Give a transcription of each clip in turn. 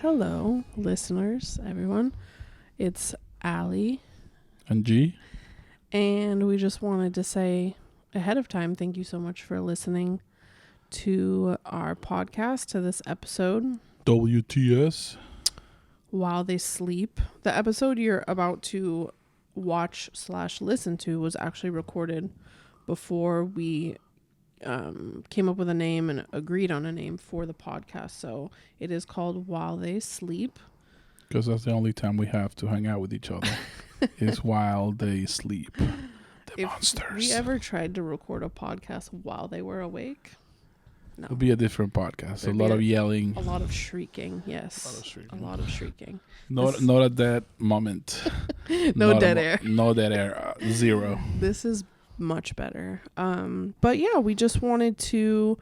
Hello, listeners, everyone. It's Allie. And G. And we just wanted to say ahead of time, thank you so much for listening to our podcast, to this episode. WTS. While They Sleep. The episode you're about to watch/listen to was actually recorded before we came up with a name and agreed on a name for the podcast. So it is called While They Sleep. Because that's the only time we have to hang out with each other is while they sleep. The monsters. If we ever tried to record a podcast while they were awake, no. It'll be a different podcast. There'd a lot of yelling. A lot of shrieking, yes. A lot of shrieking. Not a dead moment. No dead air. No dead air. Zero. This is much better. But yeah, we just wanted to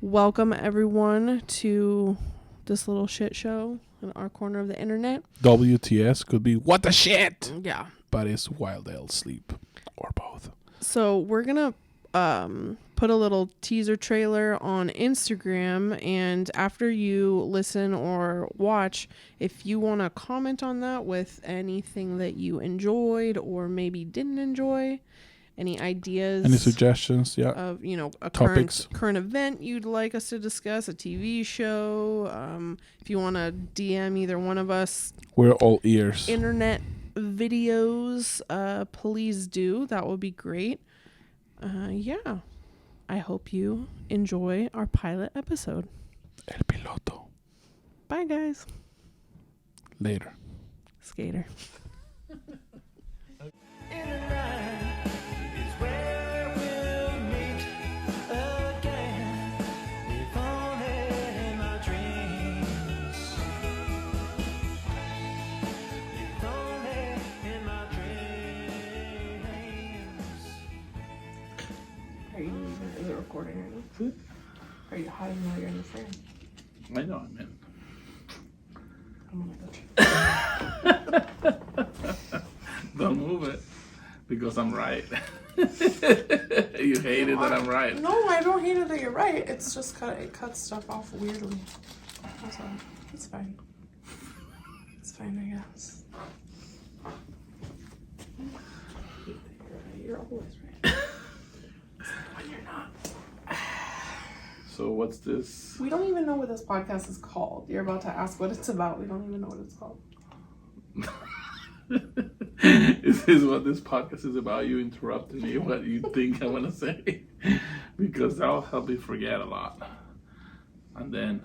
welcome everyone to this little shit show in our corner of the internet. WTS could be what the shit. Yeah. But it's while they'll sleep. Or both. So we're going to put a little teaser trailer on Instagram, and after you listen or watch, if you want to comment on that with anything that you enjoyed or maybe didn't enjoy, any ideas, any suggestions, of a topics, current event you'd like us to discuss, a TV show, if you want to DM either one of us, we're all ears. Internet videos, please do. That would be great. Yeah, I hope you enjoy our pilot episode. El Piloto. Bye, guys. Later. Skater. Is it recording right now? Are you hiding while you're in the frame? I know, man. Oh my gosh. Don't move it because I'm right. You hate it that I'm right. No, I don't hate it that you're right. It's just it cuts stuff off weirdly. That's all. It's fine. It's fine, I guess. You're always right. When you're not. So what's this? We don't even know what this podcast is called. You're about to ask what it's about. We don't even know what it's called. Is this what this podcast is about? You interrupting me what you think I want to say? Because that'll help me forget a lot. And then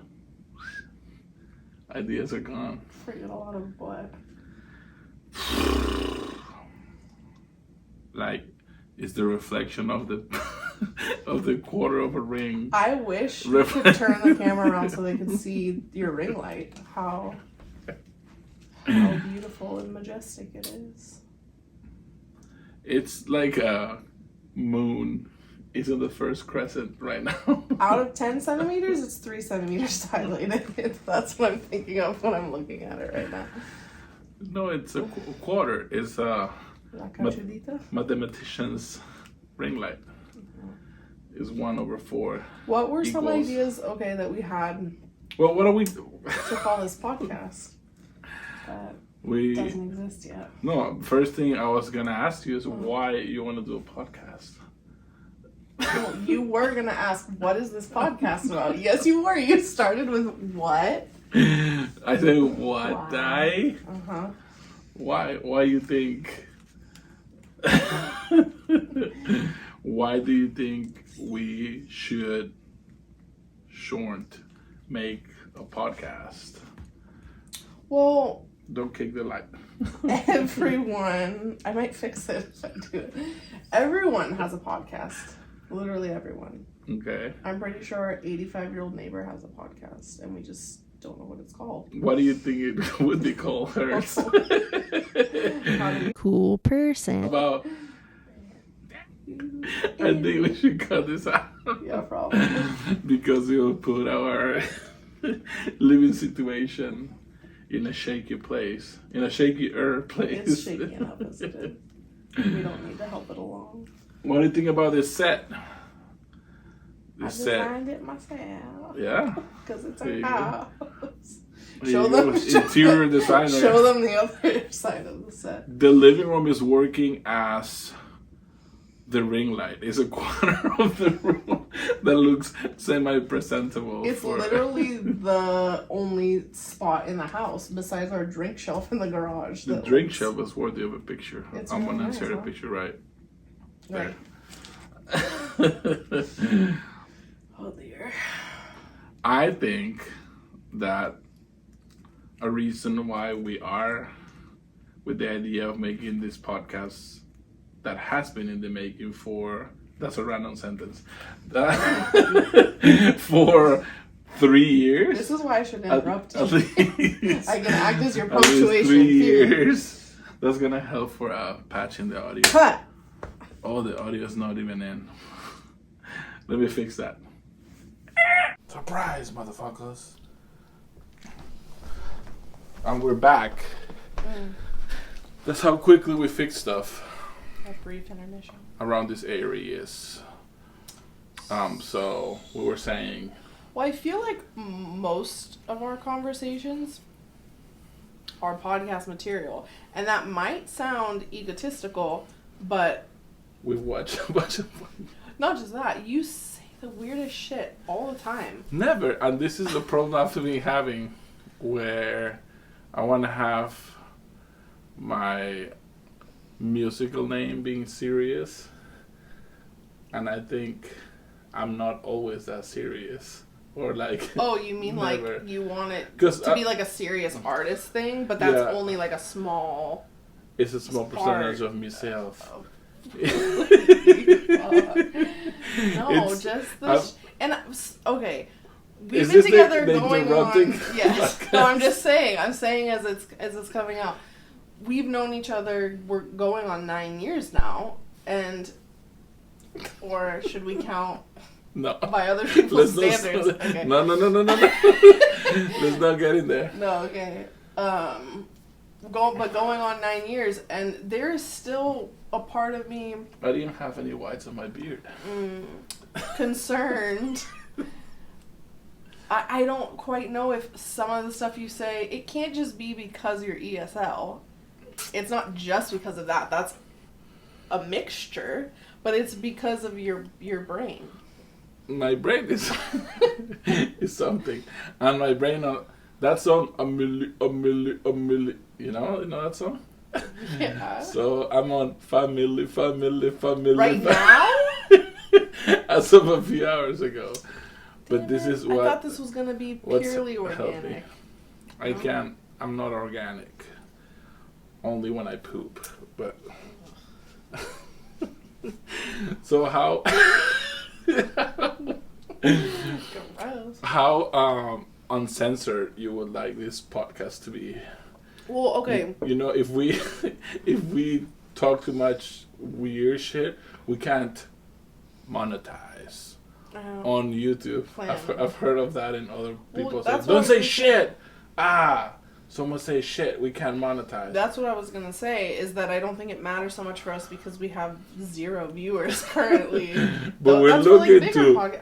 ideas are gone. Forget a lot of what? Like, it's the reflection of the of the quarter of a ring. I wish you could turn the camera around so they could see your ring light. How beautiful and majestic it is. It's like a moon is in the first crescent right now. Out of 10 centimeters, it's 3 centimeters dilated. That's what I'm thinking of when I'm looking at it right now. No, it's a quarter. It's mathematician's ring light. Is 1/4. What were equals. some ideas, that we had Well, what are we to call this podcast? That doesn't exist yet. No, first thing I was going to ask you is why you want to do a podcast. Well, you were going to ask, what is this podcast about? Yes, you were. You started with what? I said, what? Why? Why you think... Why do you think we shouldn't make a podcast? Well... Don't kick the light. Everyone... I might fix it if I do it. Everyone has a podcast. Literally everyone. Okay. I'm pretty sure our 85-year-old neighbor has a podcast, and we just don't know what it's called. What do you think it would be called hers? Cool person. About... I think we should cut this out. Yeah, probably. Because it will put our living situation in a shaky place. In a shakier place. It's shaky enough as it is. We don't need to help it along. What do you think about this set? I designed it myself. Yeah? Because it's a house. Show them interior designer. Show them the other side of the set. The living room is working as the ring light. It's a corner of the room that looks semi-presentable. It's literally the only spot in the house besides our drink shelf in the garage. The drink shelf is worthy of a picture. I'm gonna insert a picture right there. Oh dear. I think that a reason why we are with the idea of making this podcast that has been in the making for, that's a random sentence, for 3 years. This is why I should interrupt you. Least, I can act as your punctuation. 3 years. That's gonna help for patching the audio. Cut. Oh, the audio is not even in. Let me fix that. Surprise, motherfuckers. And we're back. That's how quickly we fix stuff. A brief intermission. Around this areas. So we were saying. Well, I feel like most of our conversations are podcast material. And that might sound egotistical, but... We've watched a bunch of... Not just that, you say the weirdest shit all the time. Never. And this is the problem I've been having, where I want to have my musical name being serious, and I think I'm not always that serious. Or like... Oh, you mean never. like you want it to be like a serious artist thing, but that's only like a small... It's a small percentage of myself. Oh. No, just the and okay, we've been together going on. Yes, no, I'm just saying. I'm saying as it's coming out, we've known each other. We're going on 9 years now, and or should we count? No. By other people's standards. Okay. No. Let's not get in there. No, okay. Going on 9 years, and there is still a part of me. I didn't have any whites on my beard. Concerned. I don't quite know if some of the stuff you say, it can't just be because you're ESL. It's not just because of that. That's a mixture, but it's because of your brain. My brain is is something, and my brain that song a milli. You know that song? Yeah. So I'm on family. Right now? As of a few hours ago. But this is what... I thought this was going to be purely organic. I'm not organic. Only when I poop. But... So how... How uncensored you would like this podcast to be? Well, okay. You know, if we talk too much weird shit, we can't monetize on YouTube. I've heard of that in other people say, don't say shit. Someone say shit, we can't monetize. That's what I was gonna say, is that I don't think it matters so much for us because we have 0 viewers currently. But we're looking to...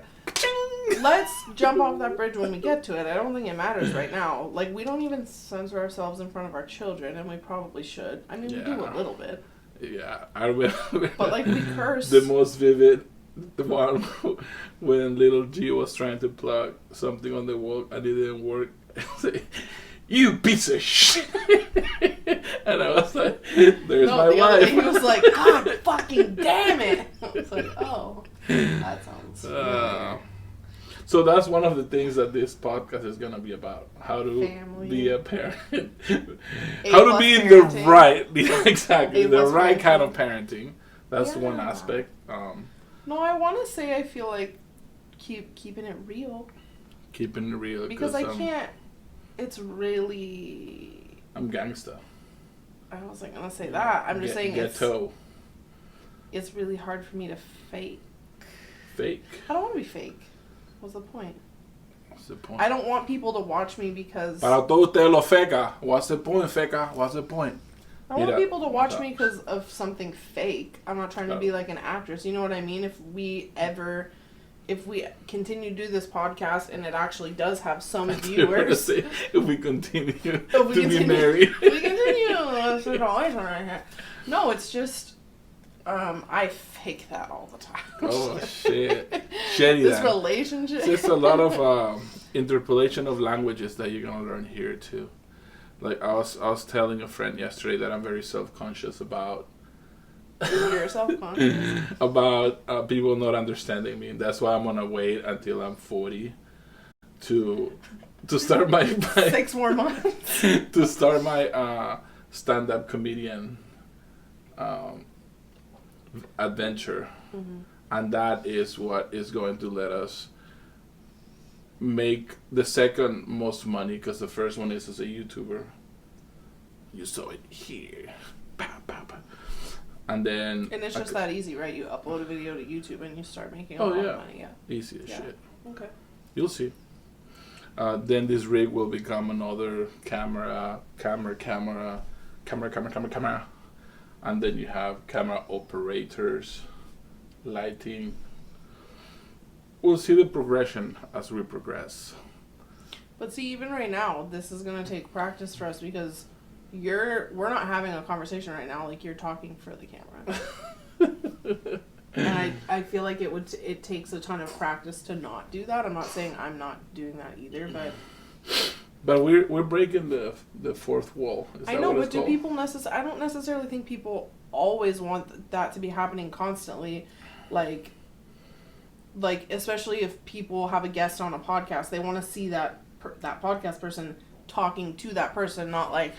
Let's jump off that bridge when we get to it. I don't think it matters right now. Like, we don't even censor ourselves in front of our children, and we probably should. I mean, we do a little bit. Yeah, I remember. But, like, we curse. The most vivid, the one when little G was trying to plug something on the wall and it didn't work. You piece of shit! And I was like, there's my wife. He was like, God fucking damn it! I was like, oh, that sounds So that's one of the things that this podcast is going to be about. How to be a parent. How to be parenting. the right, exactly, the right parenting. kind of parenting. That's one aspect. No, I want to say I feel like keeping it real. Keeping it real. Because I can't, it's really... I'm gangsta. I wasn't going to say that. I'm just saying it's really hard for me to fake. Fake? I don't want to be fake. What's the point? What's the point? I don't want people to watch me because... Para todos ustedes los feca. What's the point, feca? What's the point? I want people to watch me because of something fake. I'm not trying to be like an actress. You know what I mean? If if we continue to do this podcast and it actually does have some viewers. Say, if we continue be married. If we continue. No, it's just I fake that all the time. Oh shit. Shitty This that. relationship. There's a lot of interpolation of languages that you're gonna learn here too. Like I was telling a friend yesterday that I'm very self-conscious about You're self-conscious. about people not understanding me. That's why I'm gonna wait until I'm 40 to start my 6 more months to start my stand-up comedian adventure, and that is what is going to let us make the second most money, because the first one is as a YouTuber. You saw it here. Pow, pow, pow. And then... And it's just that easy, right? You upload a video to YouTube and you start making a lot of money. Yeah. Easy as shit. Okay. You'll see. Then this rig will become another camera. And then you have camera operators, lighting. We'll see the progression as we progress. But see, even right now, this is going to take practice for us because we're not having a conversation right now. Like, you're talking for the camera. And I feel like it takes a ton of practice to not do that. I'm not saying I'm not doing that either, but we're breaking the fourth wall. Is I that know, what but it's do called? people I don't necessarily think people always want that to be happening constantly, like especially if people have a guest on a podcast, they want to see that podcast person talking to that person, not like.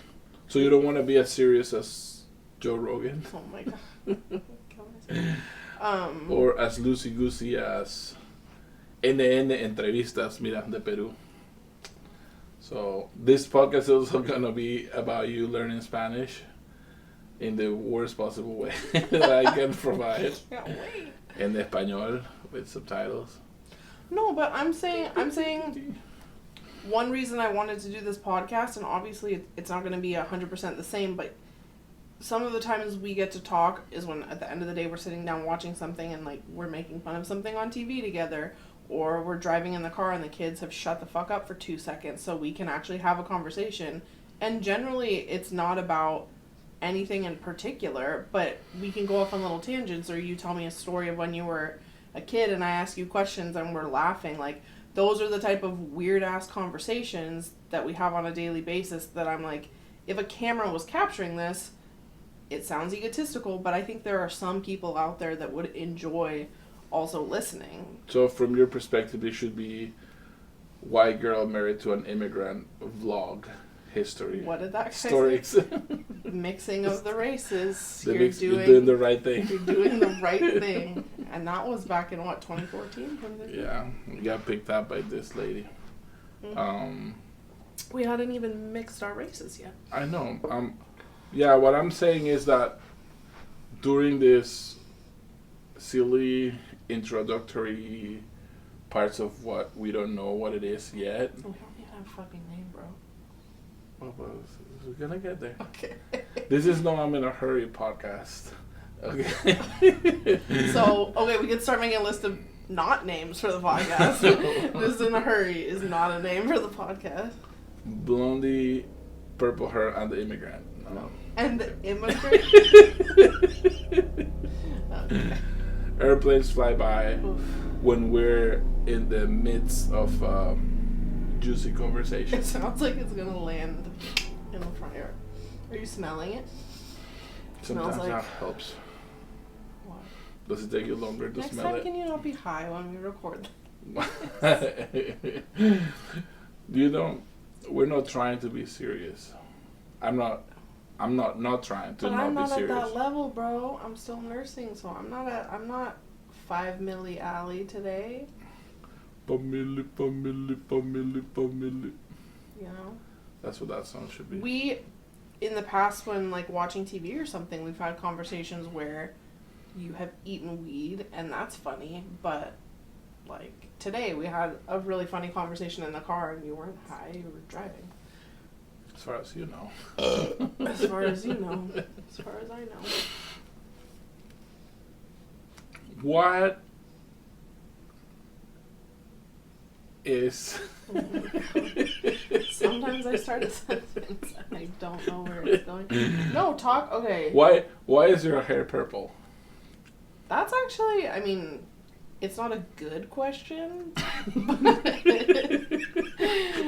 So you don't want to be as serious as Joe Rogan? Oh my god. Or as loosey-goosey as NN Entrevistas, mira, de Peru. So this podcast is also going to be about you learning Spanish in the worst possible way that I can provide. Can't wait. En español with subtitles. No, but I'm saying one reason I wanted to do this podcast, and obviously it's not going to be 100% the same, but some of the times we get to talk is when at the end of the day we're sitting down watching something and like we're making fun of something on TV together, or we're driving in the car and the kids have shut the fuck up for 2 seconds so we can actually have a conversation. And generally it's not about anything in particular, but we can go off on little tangents, or you tell me a story of when you were a kid and I ask you questions and we're laughing. Like, those are the type of weird ass conversations that we have on a daily basis that I'm like, if a camera was capturing this, it sounds egotistical, but I think there are some people out there that would enjoy also listening. So from your perspective, it should be white girl married to an immigrant vlog history. What did that guy Stories. say? Mixing of the races. You're doing the right thing. You're doing the right thing. And that was back in what, 2014? Yeah, we got picked up by this lady. Mm-hmm. We hadn't even mixed our races yet. I know. Yeah, what I'm saying is that during this silly introductory parts of what we don't know what it is yet. We don't even have a fucking name, bro. Well, we're gonna get there. Okay. This is no I'm in a hurry podcast. Okay. So, we can start making a list of not names for the podcast. This in a hurry is not a name for the podcast. Blondie, purple hair, and the immigrant. No. And the immigrant? Okay. Airplanes fly by Oof. when we're in the midst of juicy conversation. It sounds like it's gonna land in the front yard. Are you smelling it? Sometimes Smells like... that helps. What? Does it take you longer to Next smell time, it? can you not be high when we record? We're not trying to be serious. I'm not trying to but not I'm not be serious. at that level, bro. I'm still nursing, so I'm not 5 milli alley today. Family. You know? That's what that song should be. We, in the past, when like watching TV or something, we've had conversations where you have eaten weed, and that's funny, but like today we had a really funny conversation in the car and you weren't high, you were driving. As far as you know. As far as you know. As far as I know. What is... Sometimes I start a sentence and I don't know where it's going. No, talk. Okay. Why is your hair purple? That's actually, I mean, it's not a good question.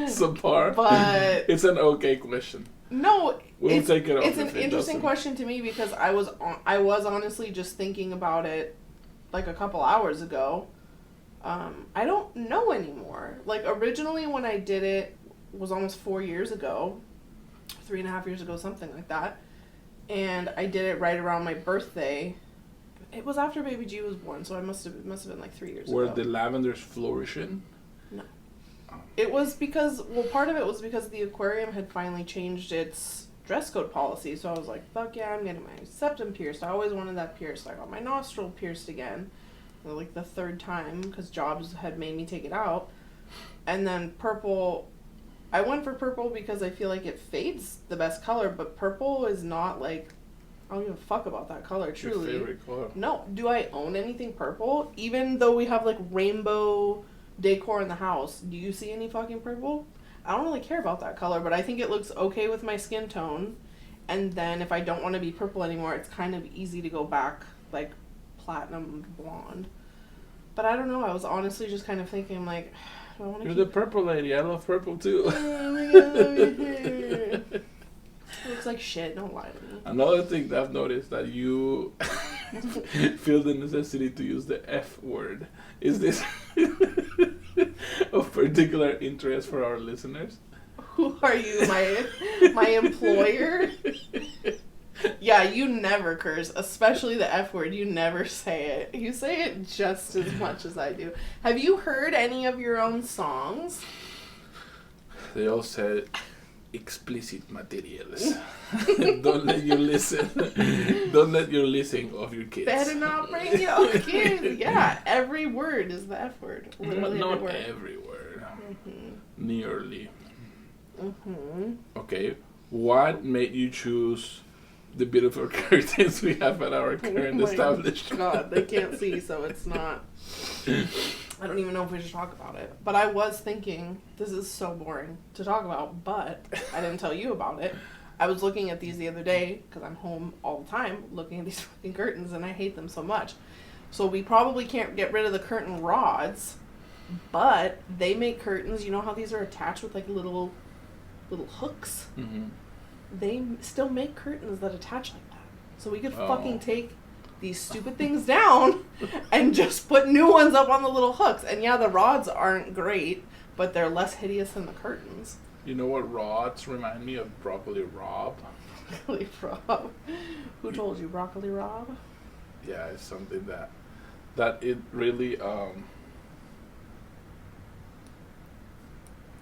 Subpar. But it's an okay question. No, we'll take it off. It's an interesting question to me because I was honestly just thinking about it like a couple hours ago. I don't know anymore. Like originally when I did it was almost 4 years ago, 3.5 years ago, something like that. And I did it right around my birthday. It was after baby G was born, so it must have been like 3 years ago. Were the lavenders flourishing? No. It was because, well, part of it was because the aquarium had finally changed its dress code policy. So I was like, fuck yeah, I'm getting my septum pierced. I always wanted that pierced. I got my nostril pierced again. Like the 3rd time because jobs had made me take it out. And then purple, I went for purple because I feel like it fades the best color, but purple is not like, I don't give a fuck about that color, truly. Your favorite color? No. Do I own anything purple? Even though we have like rainbow decor in the house, do you see any fucking purple? I don't really care about that color, but I think it looks okay with my skin tone. And then if I don't want to be purple anymore, it's kind of easy to go back like platinum blonde. But I don't know, I was honestly just kind of thinking like, do I want to You're the purple lady. I love purple too. Oh my God, it looks like shit, don't lie to me. Another thing that I've noticed that you feel the necessity to use the F word. Is this of particular interest for our listeners? Who are you, my employer? Yeah, you never curse, especially the F word. You never say it. You say it just as much as I do. Have you heard any of your own songs? They all said explicit materials. Don't let you listen. Don't let your listening of your kids. Better not bring your kids. Yeah, every word is the F word. Literally Not every word. every word. Mm-hmm. Nearly. Mm-hmm. Okay, what made you choose the beautiful curtains we have at our current establishment? God, they can't see, so it's not. I don't even know if we should talk about it. But I was thinking, this is so boring to talk about, but I didn't tell you about it. I was looking at these the other day, because I'm home all the time, looking at these fucking curtains, and I hate them so much. So we probably can't get rid of the curtain rods, but they make curtains. You know how these are attached with like little hooks? Mm-hmm. They still make curtains that attach like that. So we could fucking take these stupid things down and just put new ones up on the little hooks. And yeah, the rods aren't great, but they're less hideous than the curtains. You know what rods remind me of? Broccoli Rob. Broccoli Rob? Who told you Broccoli Rob? Yeah, it's something that it really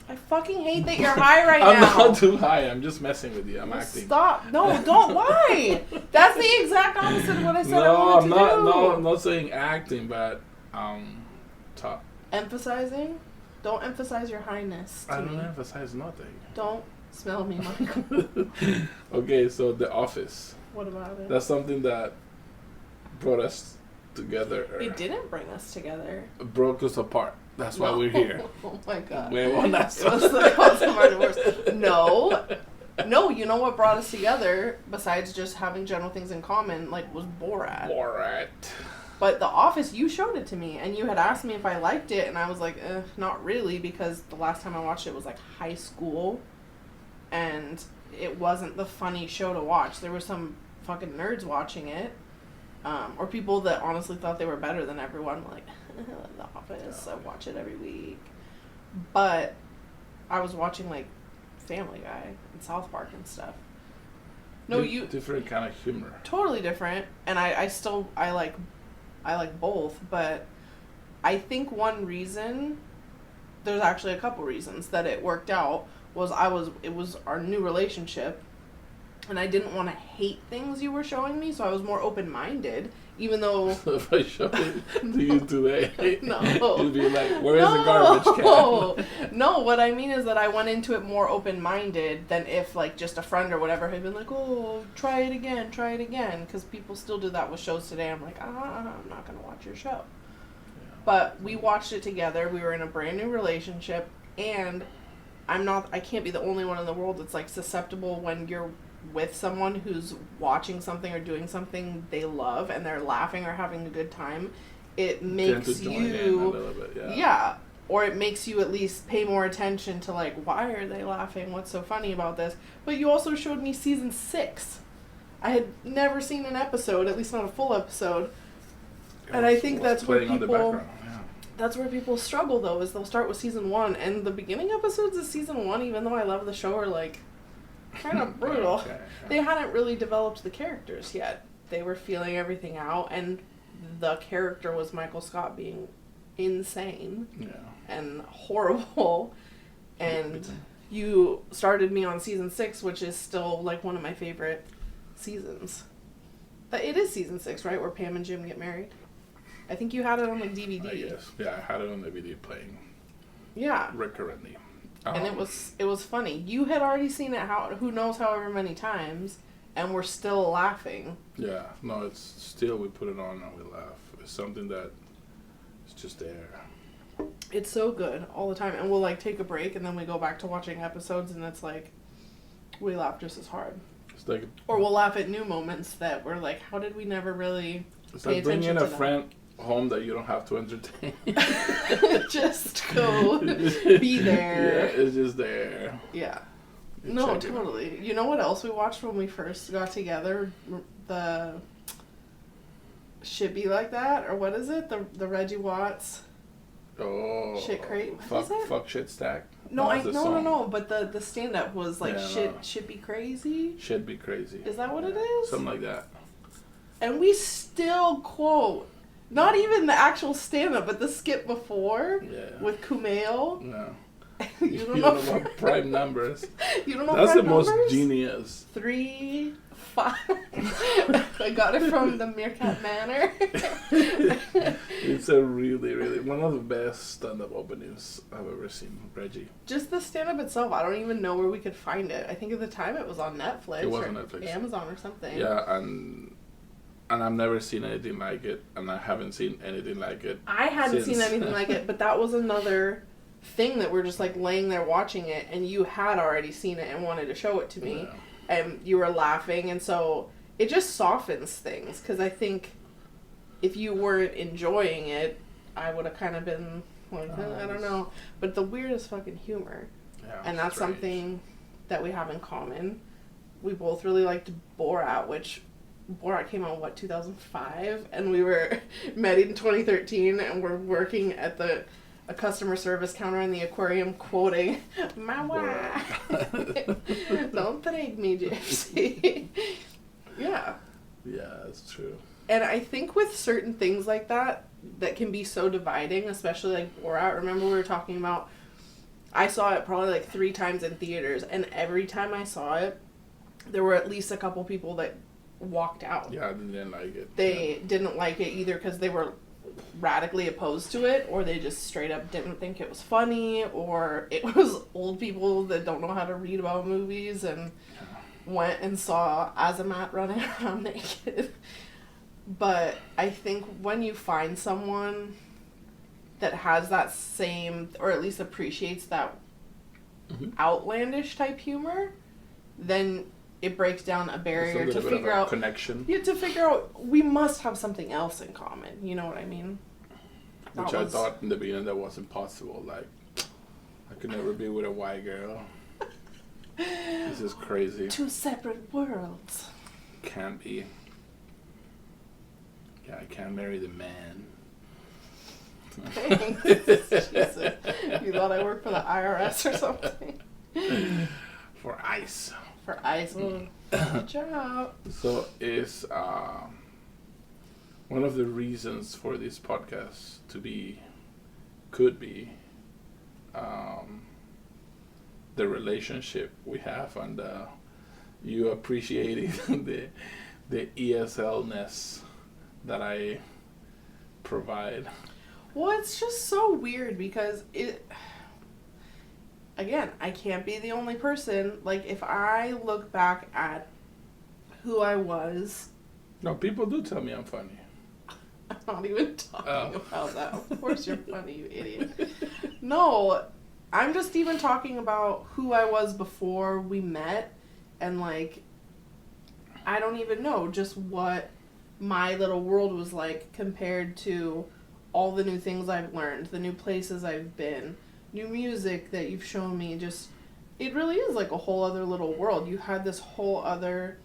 I fucking hate that you're high right I'm now. I'm not too high. I'm just messing with you. I'm acting. Stop. No, don't. Why? That's the exact opposite of what I said I No, wanted I'm to not. do. No, I'm not saying acting, but talk. Emphasizing? Don't emphasize your highness to I don't me. emphasize nothing. Don't smell me, Michael. Okay, so The Office. What about it? That's something that brought us together. It didn't bring us together. Broke us apart. That's why we're here. Oh my God. It was the cause of our divorce. No, you know what brought us together, besides just having general things in common, like, was Borat. Borat. But The Office, you showed it to me, and you had asked me if I liked it, and I was like, not really, because the last time I watched it was, like, high school, and it wasn't the funny show to watch. There were some fucking nerds watching it, or people that honestly thought they were better than everyone, like, The Office, I watch it every week. But I was watching, like, Family Guy and South Park and stuff. No, Different kind of humor. Totally different, and I like both, but I think one reason, there's actually a couple reasons that it worked out, it was our new relationship, and I didn't want to hate things you were showing me, so I was more open-minded, even though... If I showed it to you today, No. you'd be like, where is the garbage can? No, what I mean is that I went into it more open-minded than if, like, just a friend or whatever had been like, oh, try it again, because people still do that with shows today. I'm like, I'm not going to watch your show. Yeah. But we watched it together. We were in a brand new relationship, and I can't be the only one in the world that's like susceptible when you're with someone who's watching something or doing something they love and they're laughing or having a good time. It makes you, yeah, or it makes you at least pay more attention to like, why are they laughing? What's so funny about this? But you also showed me season 6. I had never seen an episode, at least not a full episode. And I think that's where people, that's where people struggle though, is they'll start with season 1, and the beginning episodes of season 1, even though I love the show, are like kind of brutal. Okay. They hadn't really developed the characters yet. They were feeling everything out, and the character was Michael Scott being insane and horrible. And you started me on season 6, which is still like one of my favorite seasons. But it is season 6, right, where Pam and Jim get married? I think you had it on like DVD. Yes, yeah, I had it on DVD playing. Yeah, recurrently, and it was funny. You had already seen it who knows however many times, and we're still laughing. Yeah, no, it's still, we put it on and we laugh. It's something that is just there. It's so good all the time, and we'll like take a break and then we go back to watching episodes, and it's like we laugh just as hard. It's like, or we'll laugh at new moments that we're like, how did we never really pay attention to them? It's like bringing a friend home that you don't have to entertain. Just go be there. Yeah, it's just there. Yeah. No, totally. You know what else we watched when we first got together? The Should Be Like That, or what is it? The Reggie Watts. Oh. Shit crate. Fuck shit stack. No. But the stand up was like should be crazy. Should be crazy. Is that what it is? Something like that. And we still quote. Not even the actual stand-up, but the skit before with Kumail. No. you don't know what prime numbers. You don't know That's prime the numbers? Most genius. 3, 5. I got it from the Meerkat Manor. It's a really, really one of the best stand-up openings I've ever seen, Reggie. Just the stand-up itself, I don't even know where we could find it. I think at the time it was on Netflix. It was on Netflix. Amazon or something. Yeah, and I've never seen anything like it, and I haven't seen anything like it. I hadn't seen anything like it, but that was another thing that we're just like laying there watching it, and you had already seen it and wanted to show it to me, and you were laughing, and so it just softens things, because I think if you weren't enjoying it, I would have kind of been like, I don't know, but the weirdest fucking humor, and that's something that we have in common. We both really liked Borat, which Borat came out, 2005? And we were met in 2013, and we're working at a customer service counter in the aquarium quoting, "My wife." Don't break me, Gypsy. Yeah. Yeah, that's true. And I think with certain things like that can be so dividing, especially like Borat. Remember we were talking about, I saw it probably like 3 times in theaters, and every time I saw it, there were at least a couple people that walked out. Yeah, they didn't like it. They didn't like it either because they were radically opposed to it, or they just straight up didn't think it was funny, or it was old people that don't know how to read about movies and went and saw Azamat running around naked. But I think when you find someone that has that same, or at least appreciates that outlandish type humor, then it breaks down a barrier to figure out connection. Yeah, to figure out we must have something else in common. You know what I mean? Which I thought in the beginning that was impossible. Like, I could never be with a white girl. This is crazy. 2 separate worlds. Can't be. Yeah, I can't marry the man. Thanks. Jesus. You thought I worked for the IRS or something? For ICE. For ICE. Well, good job. So is one of the reasons for this podcast could be the relationship we have, and you appreciating the ESL-ness that I provide. Well, it's just so weird because again, I can't be the only person. Like, if I look back at who I was... No, people do tell me I'm funny. I'm not even talking about that. Of course you're funny, you idiot. No, I'm just even talking about who I was before we met, and like, I don't even know just what my little world was like compared to all the new things I've learned, the new places I've been, new music that you've shown me. Just, it really is like a whole other little world. You had this whole other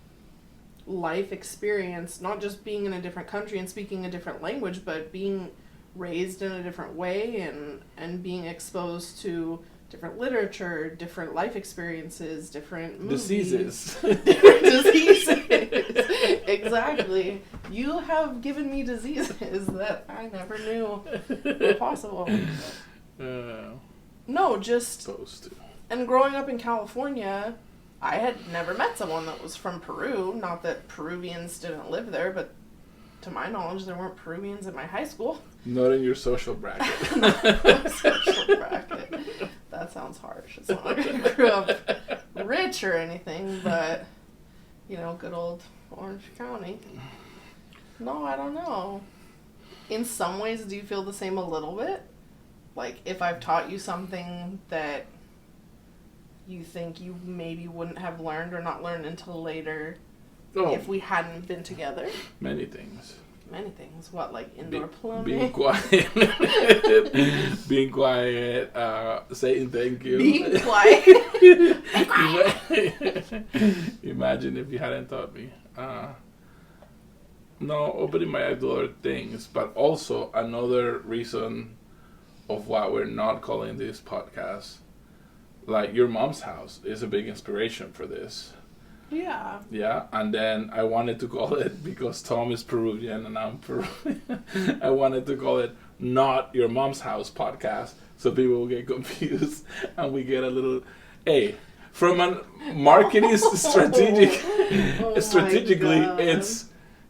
life experience, not just being in a different country and speaking a different language, but being raised in a different way and being exposed to different literature, different life experiences, different movies. Diseases. Different diseases. Exactly. You have given me diseases that I never knew were possible. No, just... Supposed to. And growing up in California, I had never met someone that was from Peru. Not that Peruvians didn't live there, but to my knowledge, there weren't Peruvians in my high school. Not in your social bracket. Not in my social bracket. That sounds harsh. It's not like I grew up rich or anything, but, you know, good old Orange County. No, I don't know. In some ways, do you feel the same a little bit? Like, if I've taught you something that you think you maybe wouldn't have learned or not learned until later if we hadn't been together? Many things. Many things. What, like indoor plumbing? Being quiet. Being quiet. Saying thank you. Being quiet. Be quiet. Imagine if you hadn't taught me. No, opening my eyes to other things, but also another reason of why we're not calling this podcast, like your mom's house, is a big inspiration for this. Yeah. Yeah, and then I wanted to call it, because Tom is Peruvian and I'm Peruvian, I wanted to call it Not Your Mom's House Podcast, so people will get confused and we get a little, hey, from a marketing strategically,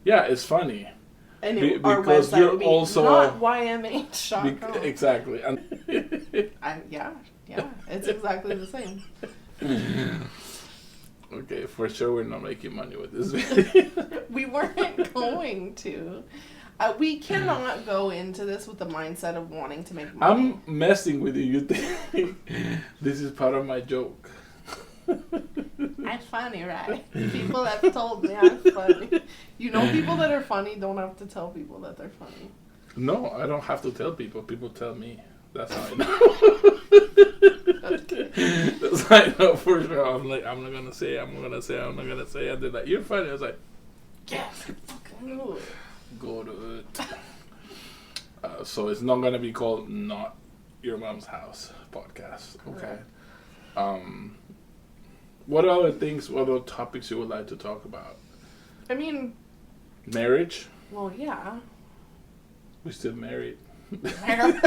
it's funny. And Because our website you're would be also not YMH.com. Exactly. And yeah, it's exactly the same. Okay, for sure we're not making money with this video. We weren't going to. We cannot go into this with the mindset of wanting to make money. I'm messing with you. You think this is part of my joke. I'm funny, right? People have told me I'm funny. You know, people that are funny don't have to tell people that they're funny. No, I don't have to tell people. People tell me. That's how I know. That's how I know for sure. I'm like, I'm not gonna say. And they're like, you're funny. I was like, yes, fucking do it. Go to it. So it's not gonna be called Not Your Mom's House Podcast. Okay. What other topics you would like to talk about? I mean, marriage. Well, yeah. We're still married. Marriage.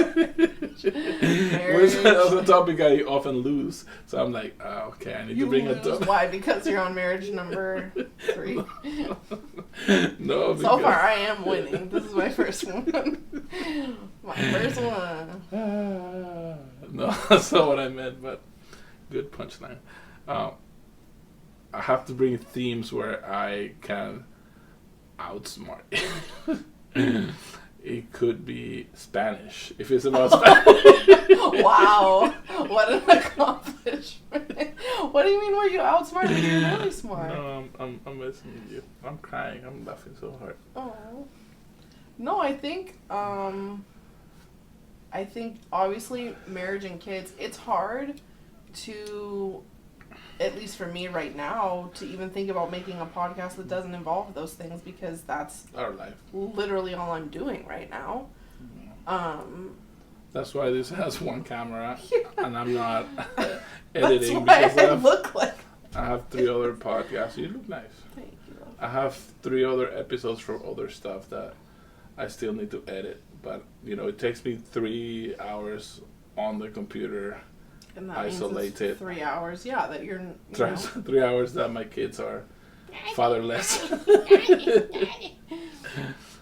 That's a topic I often lose. So I'm like, okay, I need to bring it up. Why? Because you're on marriage number 3? No, so far I am winning. This is my first one. My first one. No, that's not what I meant, but good punchline. I have to bring themes where I can outsmart. It could be Spanish. If it's about Spanish. Wow. What an accomplishment. What do you mean, were you outsmarted? You're really smart. No, I'm messing with you. I'm crying. I'm laughing so hard. Oh. No, I think obviously marriage and kids, it's hard to, at least for me right now, to even think about making a podcast that doesn't involve those things, because that's our life. Literally all I'm doing right now. That's why this has one camera, and I'm not editing. That's why I look like. I have 3 other podcasts. You look nice. Thank you. I have 3 other episodes from other stuff that I still need to edit, but it takes me 3 hours on the computer. And that isolated. Means it's 3 hours. Yeah, that you're. 3 hours that my kids are fatherless.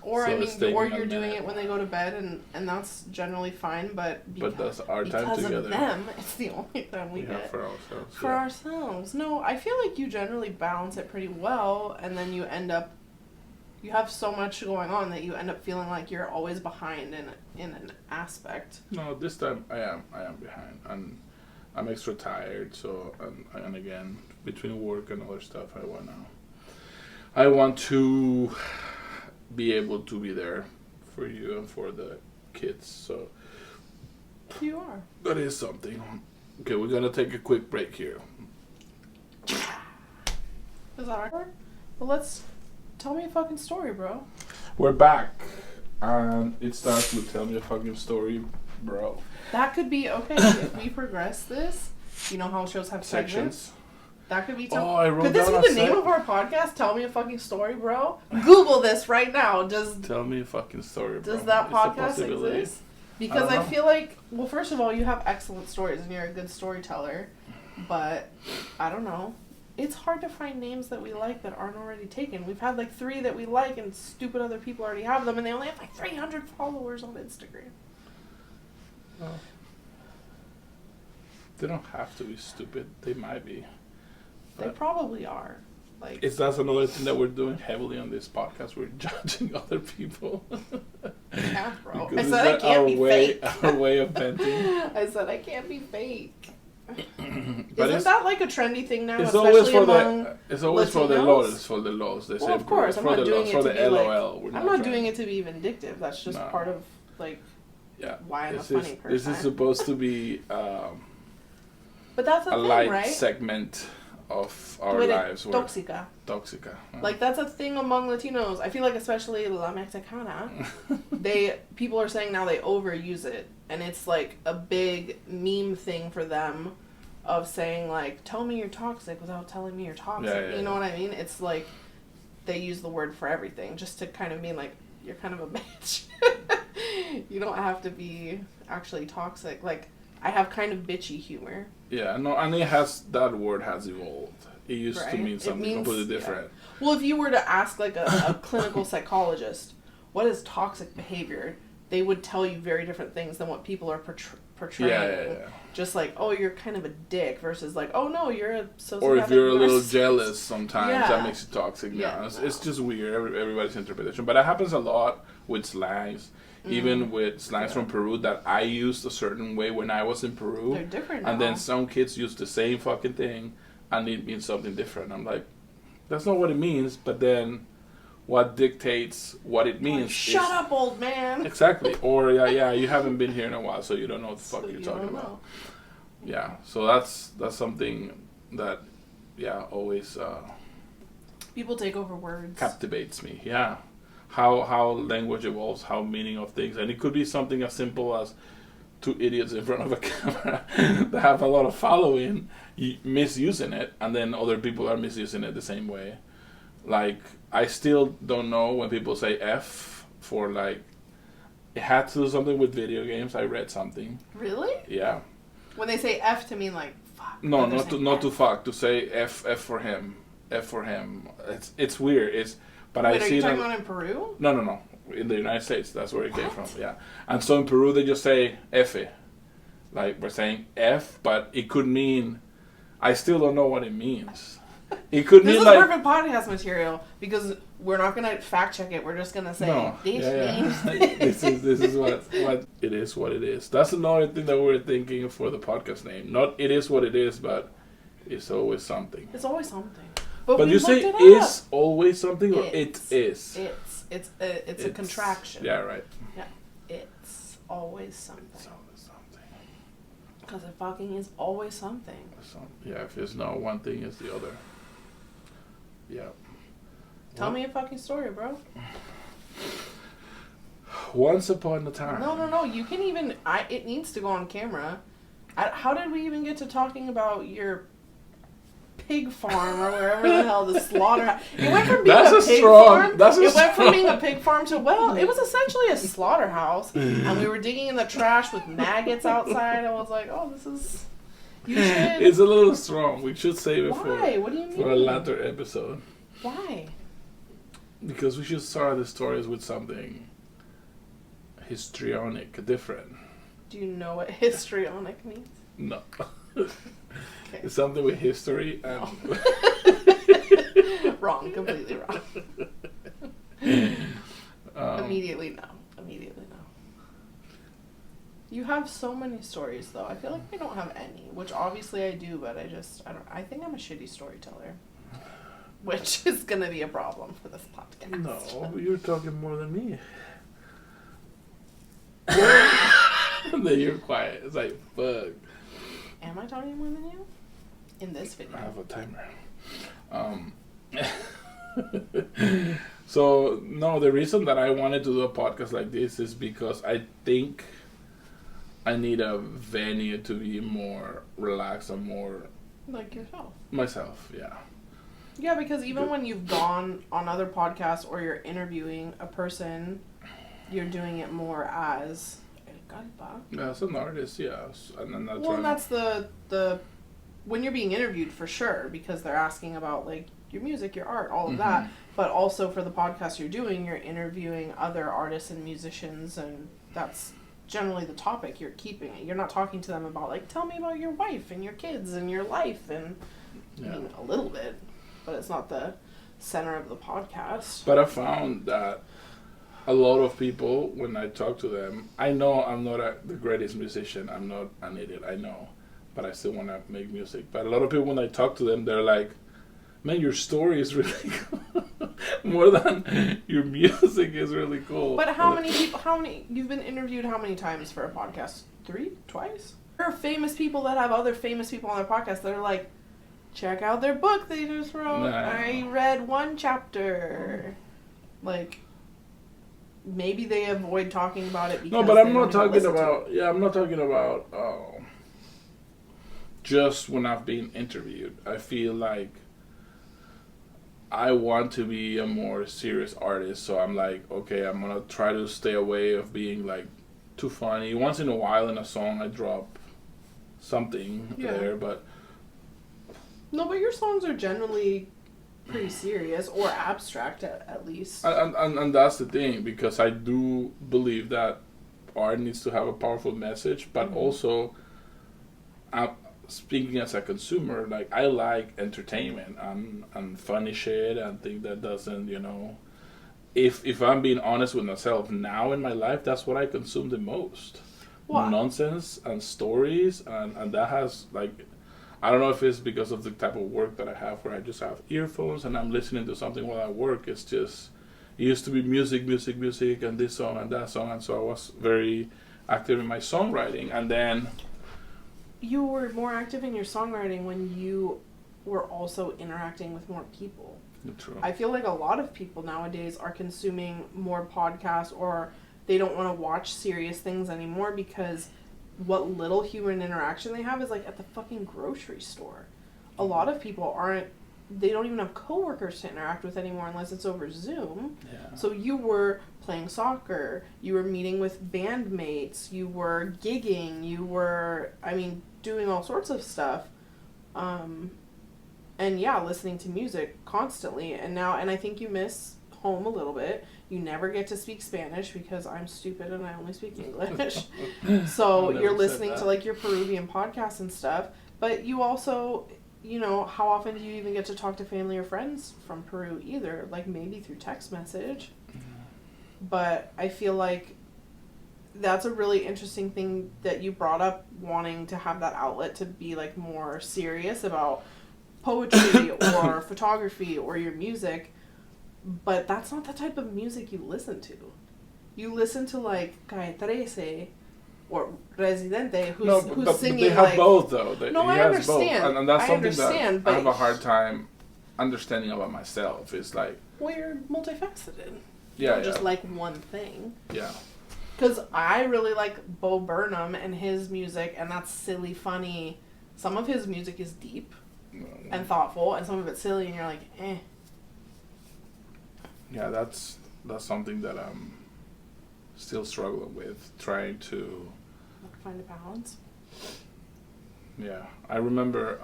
Or you're doing it when they go to bed, and that's generally fine. But that's our time because together. Of them, it's the only time we get for ourselves. For ourselves. No, I feel like you generally balance it pretty well, and then you end up You have so much going on that you end up feeling like you're always behind in an aspect. No, this time I am behind, and I'm extra tired. So and again, between work and other stuff, I want to be able to be there for you and for the kids. So You are. that is something. Okay, we're gonna take a quick break here. Is that our part? Well, tell me a fucking story, bro. We're back, and it starts with tell me a fucking story, bro. That could be okay if we progress this. You know how shows have segments. That could be. I wrote could this down be the name of our podcast? Tell me a fucking story, bro. Google this right now. Tell me a fucking story, bro. Does that It's a podcast possibility. exist? Because I feel like, well, first of all, you have excellent stories and you're a good storyteller, but I don't know. It's hard to find names that we like that aren't already taken. We've had like 3 that we like, and stupid other people already have them, and they only have like 300 followers on Instagram. Well, they don't have to be stupid. They might be. They probably are. Like, That's another thing that we're doing heavily on this podcast. We're judging other people. yeah, bro. Because I said I can't be fake. Our way of venting. I said I can't be fake. But Isn't that like a trendy thing now? It's especially always for among it's always for the Latinos? lols. For the lols, they Well, say. of course, I'm for not the doing lols, it for to the be LOL. like. I'm not doing it to be vindictive. That's just No. part of like. Yeah. Why I'm this a funny is, person. This is supposed to be But that's the a thing, light right? segment of our lives. Where Toxica. Toxica. Like that's a thing among Latinos. I feel like especially La Mexicana, people are saying now they overuse it, and it's like a big meme thing for them, of saying like, "Tell me you're toxic without telling me you're toxic." Yeah, you know what I mean? It's like they use the word for everything just to kind of mean like you're kind of a bitch. You don't have to be actually toxic. Like I have kind of bitchy humor. Yeah, no, and that word has evolved. It used to mean something completely different. Yeah. Well, if you were to ask like a clinical psychologist, what is toxic behavior, they would tell you very different things than what people are portraying. Yeah. Just like, oh, you're kind of a dick versus like, oh no, you're a sociopathic. Or if you're a little narcissist. jealous sometimes, that makes you toxic. Yeah. It's just weird, everybody's interpretation. But that happens a lot with slangs. Even with slangs from Peru that I used a certain way when I was in Peru. They're different now. And then some kids use the same fucking thing and it means something different. I'm like, that's not what it means. But then what dictates what it means like, shut up, old man. Exactly. Or, yeah, you haven't been here in a while, so you don't know what the fuck you're talking about. Yeah, so that's something that, always... people take over words. Captivates me, yeah. How language evolves, how meaning of things, and it could be something as simple as 2 idiots in front of a camera that have a lot of following misusing it, and then other people are misusing it the same way. Like I still don't know when people say F for like it had to do something with video games. I read something. Really? Yeah. When they say F to mean like fuck. No, not to fuck. To say F for him. F for him. It's weird. But Wait, I are see you talking them. about in Peru? No. In the United States, that's where it came from. Yeah, and so in Peru they just say F, like we're saying F, but it could mean. I still don't know what it means. It could mean like. This is perfect podcast material because we're not gonna fact check it. We're just gonna say this means. This is what it is. What it is. That's another thing that we're thinking for the podcast name. Not it is what it is, but it's always something. It's always something. But you say is always something or it is? It's a contraction. Yeah, right. Yeah. It's always something. It's always something. Because it fucking is always something. Yeah, if it's not one thing, it's the other. Yeah. Tell me a fucking story, bro. Once upon a time. No. You can even... It needs to go on camera. How did we even get to talking about your... pig farm or wherever the hell the slaughterhouse. It went from being a pig farm. It went from being a pig farm to it was essentially a slaughterhouse, and we were digging in the trash with maggots outside. I was like, oh, this is. You should. It's a little strong. We should save it What do you mean? for a later episode. Why? Because we should start the stories with something histrionic, different. Do you know what histrionic means? No. Okay. It's something with history and Wrong, completely wrong. Immediately no. You have so many stories, though. I feel like I don't have any, which obviously I do, but I think I'm a shitty storyteller, which is going to be a problem for this podcast. No, you're talking more than me. Then you're quiet. It's like, fuck. Am I talking more than you? In this video. I have a timer. So, no, the reason that I wanted to do a podcast like this is because I think I need a venue to be more relaxed and more... Like yourself. Myself, yeah. Yeah, because even when you've gone on other podcasts or you're interviewing a person, you're doing it more as... Kallpa. Yeah, as an artist, yes. And then that's the when you're being interviewed for sure, because they're asking about like your music, your art, all of that. But also for the podcast you're doing, you're interviewing other artists and musicians, and that's generally the topic you're keeping. You're not talking to them about like, tell me about your wife and your kids and your life, and I mean a little bit, but it's not the center of the podcast. But I found that a lot of people, when I talk to them, I know I'm not the greatest musician. I'm not an idiot, I know. But I still want to make music. But a lot of people, when I talk to them, they're like, man, your story is really cool. More than your music is really cool. But you've been interviewed how many times for a podcast? 3? Twice? There are famous people that have other famous people on their podcast that are like, check out their book they just wrote. Nah. I read 1 chapter. Like... Maybe they avoid talking about it because no, but I'm not talking about. Yeah, I'm not talking about. Just when I've been interviewed, I feel like I want to be a more serious artist. So I'm like, okay, I'm gonna try to stay away of being like too funny. Once in a while in a song, I drop something there, but no, but your songs are generally pretty serious or abstract at least. And that's the thing, because I do believe that art needs to have a powerful message, but also speaking as a consumer, like I like entertainment and funny shit and things that doesn't, if I'm being honest with myself now in my life, that's what I consume the most. What? Nonsense and stories, and that has like, I don't know if it's because of the type of work that I have where I just have earphones and I'm listening to something while I work. It's just, it used to be music, and this song and that song. And so I was very active in my songwriting. And then... You were more active in your songwriting when you were also interacting with more people. True. I feel like a lot of people nowadays are consuming more podcasts, or they don't want to watch serious things anymore because... what little human interaction they have is like at the fucking grocery store. A lot of people they don't even have coworkers to interact with anymore unless it's over Zoom. Yeah. So you were playing soccer, you were meeting with bandmates, you were gigging, you were, doing all sorts of stuff. And yeah, listening to music constantly. And I think you miss home a little bit. You never get to speak Spanish because I'm stupid and I only speak English. So you're listening to like your Peruvian podcasts and stuff. But you also, how often do you even get to talk to family or friends from Peru either? Like maybe through text message. But I feel like that's a really interesting thing that you brought up, wanting to have that outlet to be like more serious about poetry or photography or your music. But that's not the type of music you listen to. You listen to like Calle 13 or Residente, who's singing. They have both though. I understand. And that's something that I have a hard time understanding about myself. It's like, well, you're multifaceted. Yeah, Not just like one thing. Yeah. Because I really like Bo Burnham and his music, and that's silly, funny. Some of his music is deep and thoughtful, and some of it's silly, and you're like, eh. Yeah, that's something that I'm still struggling with, trying to find a balance. Yeah, I remember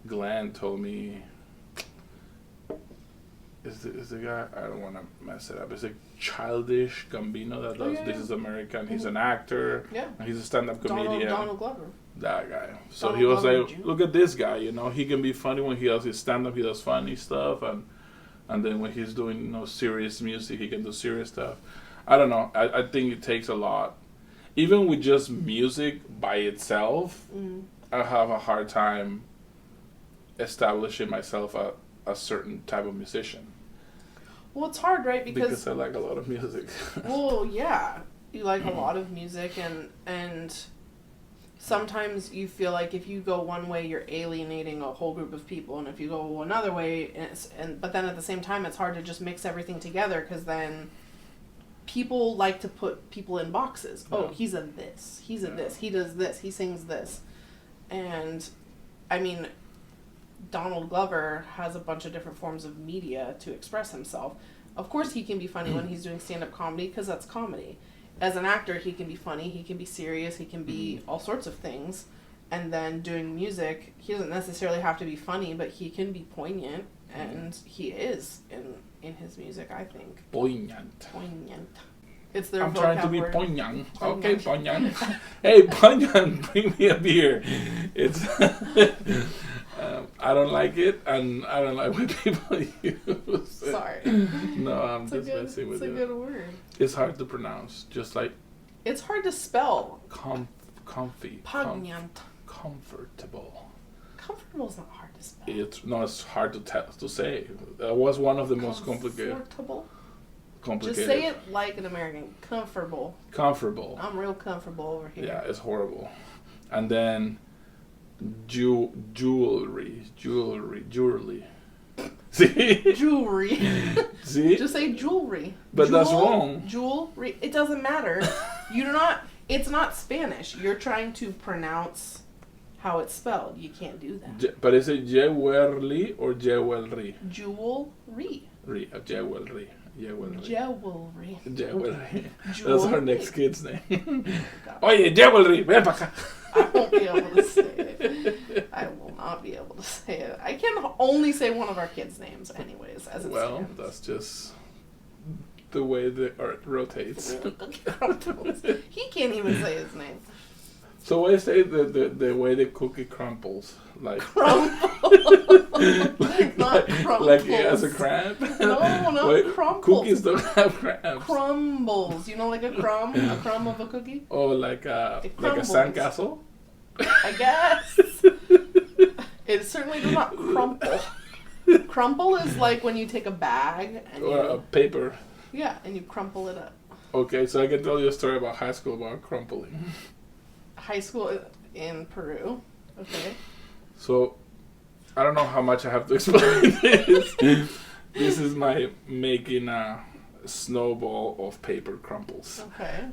Glenn told me, is the guy, I don't want to mess it up, it's a Childish Gambino that does This Is American. He's an actor, and he's a stand-up comedian. Donald Glover. That guy. So he was like, look at this guy, he can be funny when he does his stand-up, he does funny stuff, and and then when he's doing serious music, he can do serious stuff. I don't know. I think it takes a lot. Even with just music by itself, I have a hard time establishing myself a certain type of musician. Well, it's hard, right? Because I like a lot of music. Well, yeah. You like a lot of music, and sometimes you feel like if you go one way, you're alienating a whole group of people, and if you go another way, but then at the same time, it's hard to just mix everything together, because then people like to put people in boxes. Yeah. Oh, he's a this, he's a this, he does this, he sings this. And, I mean, Donald Glover has a bunch of different forms of media to express himself. Of course he can be funny when he's doing stand-up comedy, because that's comedy. As an actor, he can be funny, he can be serious, he can be all sorts of things. And then doing music, he doesn't necessarily have to be funny, but he can be poignant, and he is in his music, I think. Poignant. It's their I'm vocab trying to be word. poignant. Okay, poignant. Hey, poignant, bring me a beer. It's I don't like it, and I don't like when people use it. Sorry. No, I'm just messing with it. you. It's a good word. It's hard to pronounce, just like... It's hard to spell. Comfy. Poignant. Comfortable. Comfortable is not hard to spell. It's hard to say. That was one of the most complicated. Complicated. Just say it like an American. Comfortable. I'm real comfortable over here. Yeah, it's horrible. And then jewelry. See? Jewelry. See? Just say jewelry. But that's wrong. Jewelry. It doesn't matter. It's not Spanish. You're trying to pronounce how it's spelled. You can't do that. But is it jewelry or jewelry? Jewelry. Jewelry. That's our next kid's name. Oye, jewelry, ven pa' acá. I won't be able to say it. I will not be able to say it. I can only say one of our kids' names anyways, as it stands. That's just the way the earth rotates. He can't even say his name. So I say the way the cookie crumples, like crumbles, like it has a crab. No, not crumbles. Cookies don't have crabs. Crumbles, like a crumb of a cookie. Oh, like a sandcastle. I guess it certainly does not crumple. Crumple is like when you take a bag and a paper. Yeah, and you crumple it up. Okay, so I can tell you a story about high school about crumpling. High school in Peru. Okay. So, I don't know how much I have to explain this. This is my making a snowball of paper crumples. Okay.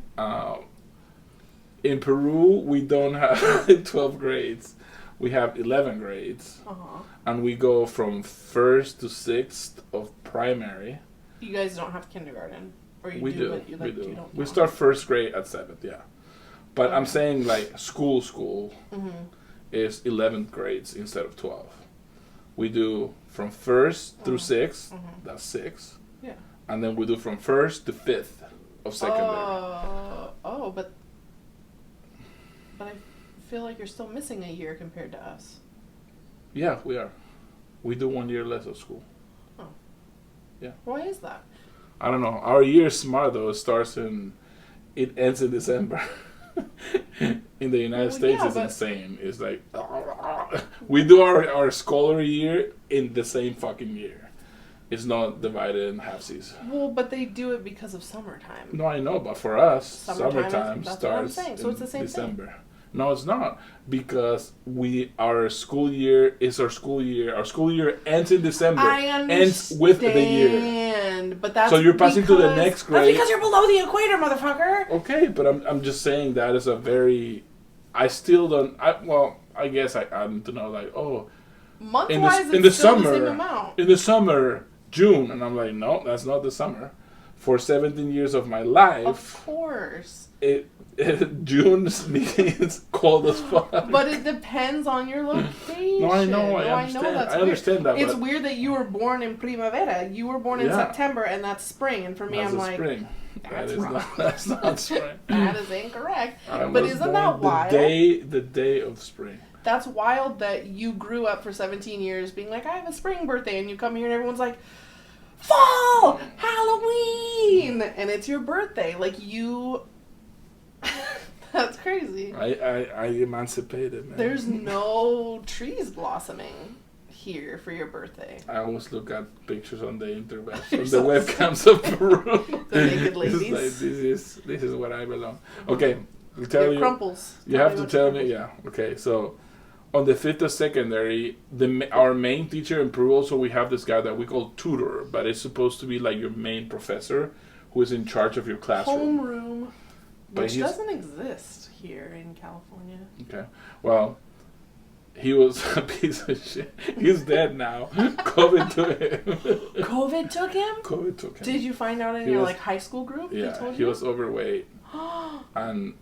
In Peru, we don't have 12 grades. We have 11 grades. Uh-huh. And we go from 1st to 6th of primary. You guys don't have kindergarten? Or you we do. We do. You don't we start 1st grade at 7th, yeah. But I'm saying like school is 11th grades instead of 12. We do from 1st through 6th, that's 6. Yeah. And then we do from 1st to 5th of secondary. But I feel like you're still missing a year compared to us. Yeah, we are. We do 1 year less of school. Oh. Yeah. Why is that? I don't know. Our year is smart though. It ends in December. In the United States, it's insane. It's like we do our scholar year in the same fucking year. It's not divided in half-seas. Well, but they do it because of summertime. No, I know, but for us, summertime that's starts what I'm saying. So it's the same December. Thing. No, it's not, because our school year is our school year. Our school year ends in December. I understand, ends with the year. But that's so you're passing to the next grade. That's because you're below the equator, motherfucker. Okay, but I'm just saying that is a very. I still don't. I guess I need to know month-wise in the still summer. The same amount. In the summer, June, and I'm like, no, that's not the summer. For 17 years of my life, of course, June's means cold as fuck. But it depends on your location. No, I know. I understand that. It's weird that you were born in primavera. You were born in September, and that's spring. And for me, I'm like, spring. That's not spring. That is incorrect. But isn't that wild? The day of spring. That's wild that you grew up for 17 years being like, I have a spring birthday, and you come here and everyone's like, fall, Halloween, and it's your birthday. Like you, that's crazy. I emancipated, man. There's no trees blossoming here for your birthday. I always look at pictures on the internet, on the webcams of Peru. The naked ladies. It's like, this is where I belong. Okay, I'll tell you. Crumples. You have to tell me, yeah. Okay, so on the 5th of secondary, our main teacher in Peru, also we have this guy that we call tutor, but it's supposed to be like your main professor who is in charge of your classroom. Homeroom, which doesn't exist here in California. Okay, well, he was a piece of shit. He's dead now. COVID took him. COVID took him? COVID took him. Did you find out in your like high school group? Yeah, he was overweight. and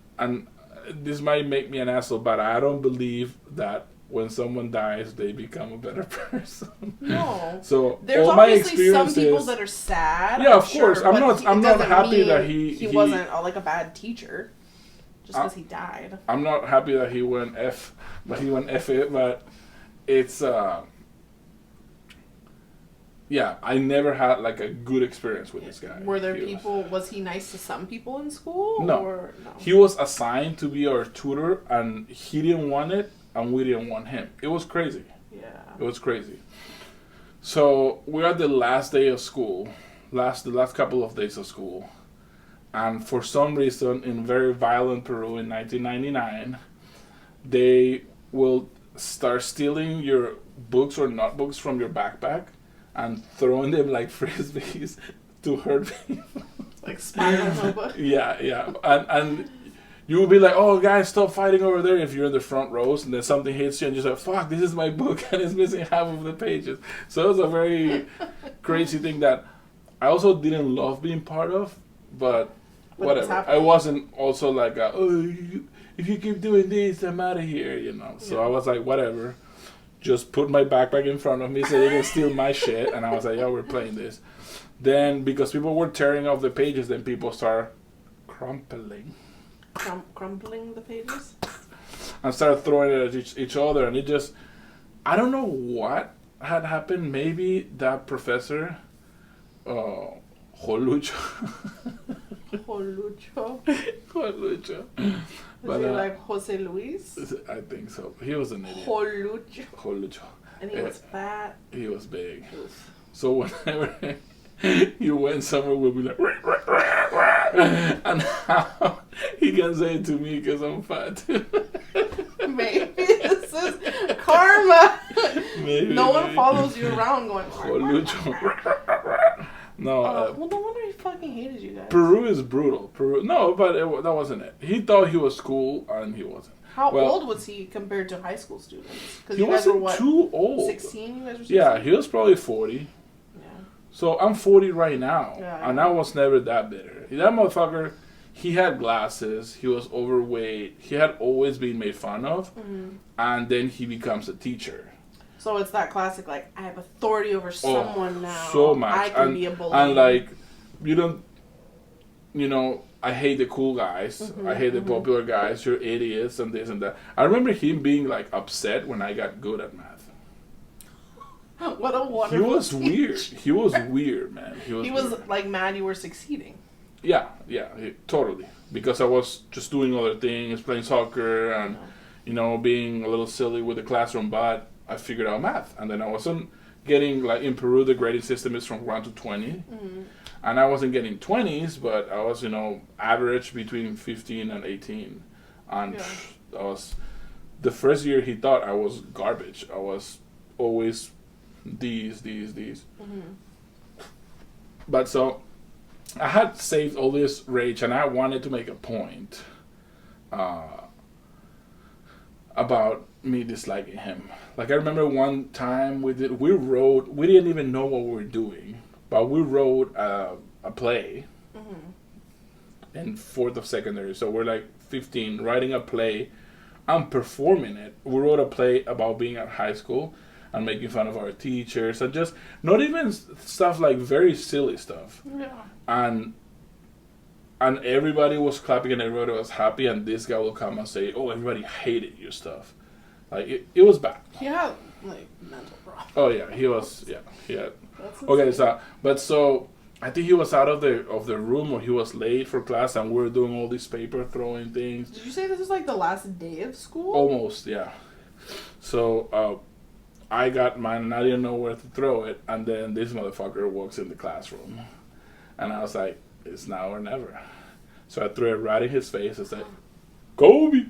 this might make me an asshole, but I don't believe that when someone dies, they become a better person. No. So there's all my obviously some experiences, people that are sad. Yeah, of course. I'm not happy that he wasn't like a bad teacher. Just because he died. I'm not happy that he went but he went F it. But it's yeah, I never had like a good experience with this guy. Were there people? Was he nice to some people in school? No. Or no. He was assigned to be our tutor, and he didn't want it, and we didn't want him. It was crazy. Yeah. It was crazy. So we're at the last day of school, the last couple of days of school, and for some reason, in very violent Peru in 1999, they will start stealing your books or notebooks from your backpack and throwing them like frisbees to hurt people. Like spiral notebook? Yeah. And you will be like, oh, guys, stop fighting over there if you're in the front rows, and then something hits you and you're like, fuck, this is my book, and it's missing half of the pages. So it was a very crazy thing that I also didn't love being part of, but whatever. I wasn't also like, if you keep doing this, I'm out of here, you know. So I was like, whatever. Just put my backpack in front of me so they can steal my shit. And I was like, yeah, we're playing this. Then, because people were tearing off the pages, then people start crumpling. Crumpling the pages? And started throwing it at each other. And it just, I don't know what had happened. Maybe that professor, Jolucho. Jolucho. Was he like Jose Luis? I think so. He was an idiot. Jolucho. And he was fat. He was big. Oof. So whenever you went somewhere, we'll be like, and how he can say it to me because I'm fat too. Maybe this is karma. Maybe, no one follows you around going, No. Well, no wonder he fucking hated you guys. Peru is brutal. No, but that wasn't it. He thought he was cool, and he wasn't. How old was he compared to high school students? He wasn't too old. 16? You guys were 16? Yeah, he was probably 40. Yeah. So I'm 40 right now, yeah. And I was never that bitter. That motherfucker, he had glasses, he was overweight, he had always been made fun of, and then he becomes a teacher. So it's that classic, like, I have authority over someone now. So much. I can be a bully. And like, I hate the cool guys. I hate the popular guys. You're idiots and this and that. I remember him being like upset when I got good at math. What a wonderful He was teacher. weird. He was weird, man. He was like mad you were succeeding. Yeah, totally. Because I was just doing other things, playing soccer and, being a little silly with the classroom, but I figured out math. And then I wasn't getting, like in Peru, the grading system is from 1 to 20. And I wasn't getting 20s, but I was, average between 15 and 18. And I was, the first year he thought I was garbage. I was always these. But so, I had saved all this rage, and I wanted to make a point about me disliking him. Like, I remember one time we didn't even know what we were doing, but we wrote a play in 4th of secondary. So we're like 15, writing a play and performing it. We wrote a play about being at high school and making fun of our teachers, and just not even stuff like very silly stuff. Yeah. And everybody was clapping and everybody was happy, and this guy will come and say, oh, everybody hated your stuff. Like, it was bad. Yeah, Like, mental problem. Oh, yeah, he was, yeah, he had. That's Okay, insane. so I think he was out of the room, or he was late for class, and we were doing all these paper throwing things. Did you say this was like the last day of school? Almost, yeah. So I got mine, and I didn't know where to throw it, and then this motherfucker walks in the classroom, and I was like, it's now or never. So I threw it right in his face. I said, Kobe!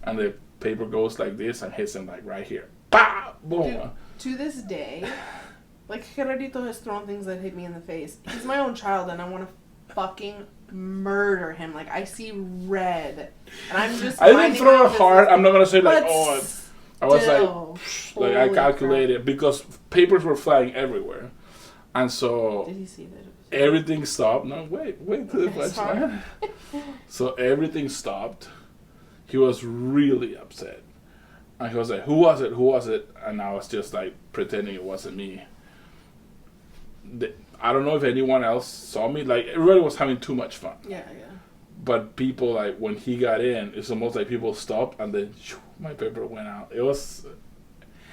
And the paper goes like this and hits him like right here. Bah! Boom! Dude, to this day, like, Gerardito has thrown things that hit me in the face. He's my own child, and I want to fucking murder him. Like, I see red, and I'm just. I didn't throw it hard. I'm not gonna say like, I was like I calculated because papers were flying everywhere, and so. Did he see that? Everything stopped. No, wait to the punchline. So everything stopped. He was really upset. And he was like, who was it? And I was just like pretending it wasn't me. I don't know if anyone else saw me. Like, everybody was having too much fun. Yeah. But people, like, when he got in, it's almost like people stopped and then my paper went out. It was,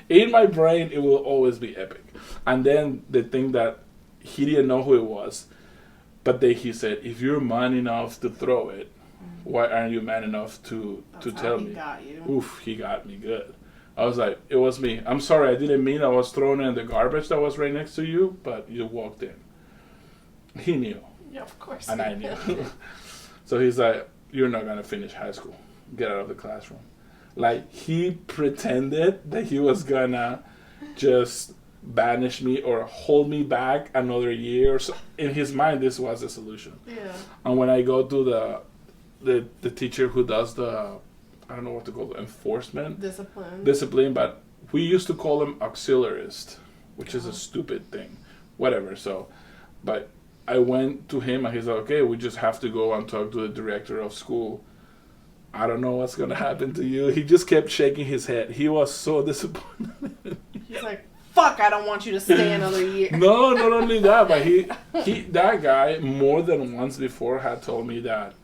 in my brain, it will always be epic. And then the thing that he didn't know who it was, but then he said, if you're man enough to throw it, why aren't you man enough to tell me? Got you. Oof, he got me good. I was like, it was me. I'm sorry, I didn't mean I was throwing in the garbage that was right next to you, but you walked in. He knew. Yeah, of course. And I knew. So he's like, you're not going to finish high school. Get out of the classroom. Like, he pretended that he was going to just banish me or hold me back another year. So in his mind, this was the solution. Yeah. And when I go to the teacher who does the, I don't know what to call it, enforcement? Discipline, but we used to call him auxiliarist, which is a stupid thing. Whatever, so, but I went to him and he's like, okay, we just have to go and talk to the director of school. I don't know what's going to happen to you. He just kept shaking his head. He was so disappointed. He's like, fuck, I don't want you to stay another year. No, not only that, but he that guy more than once before had told me that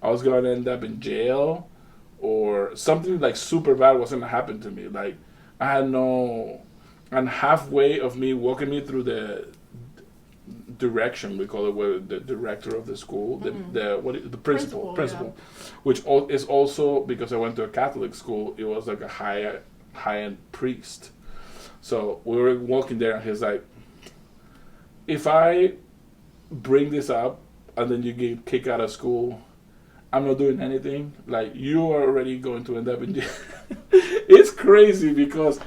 I was going to end up in jail or something like super bad was going to happen to me. Like, I had no, and halfway of me walking me through the direction, we call it, where the director of the school, the principal, yeah. Which is also, because I went to a Catholic school, it was like a high-end priest. So we were walking there, and he's like, if I bring this up and then you get kicked out of school, I'm not doing anything. Like, you are already going to end up in jail. It's crazy because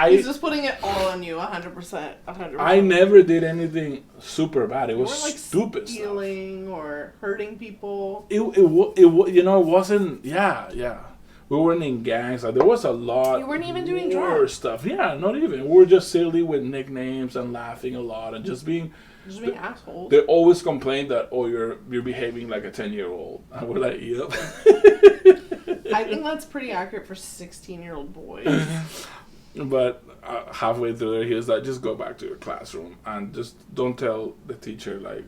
he's just putting it all on you, 100%. I never did anything super bad. It was like stupid stealing or hurting people. It it wasn't. Yeah. We weren't in gangs. Like, there was a lot. You weren't even doing drugs. Stuff. Yeah, not even. We were just silly with nicknames and laughing a lot and just being assholes. They always complain that, oh, you're behaving like a 10-year-old. And we're like, yep. I think that's pretty accurate for 16-year-old boys. But halfway through there, he was like, just go back to your classroom and just don't tell the teacher, like,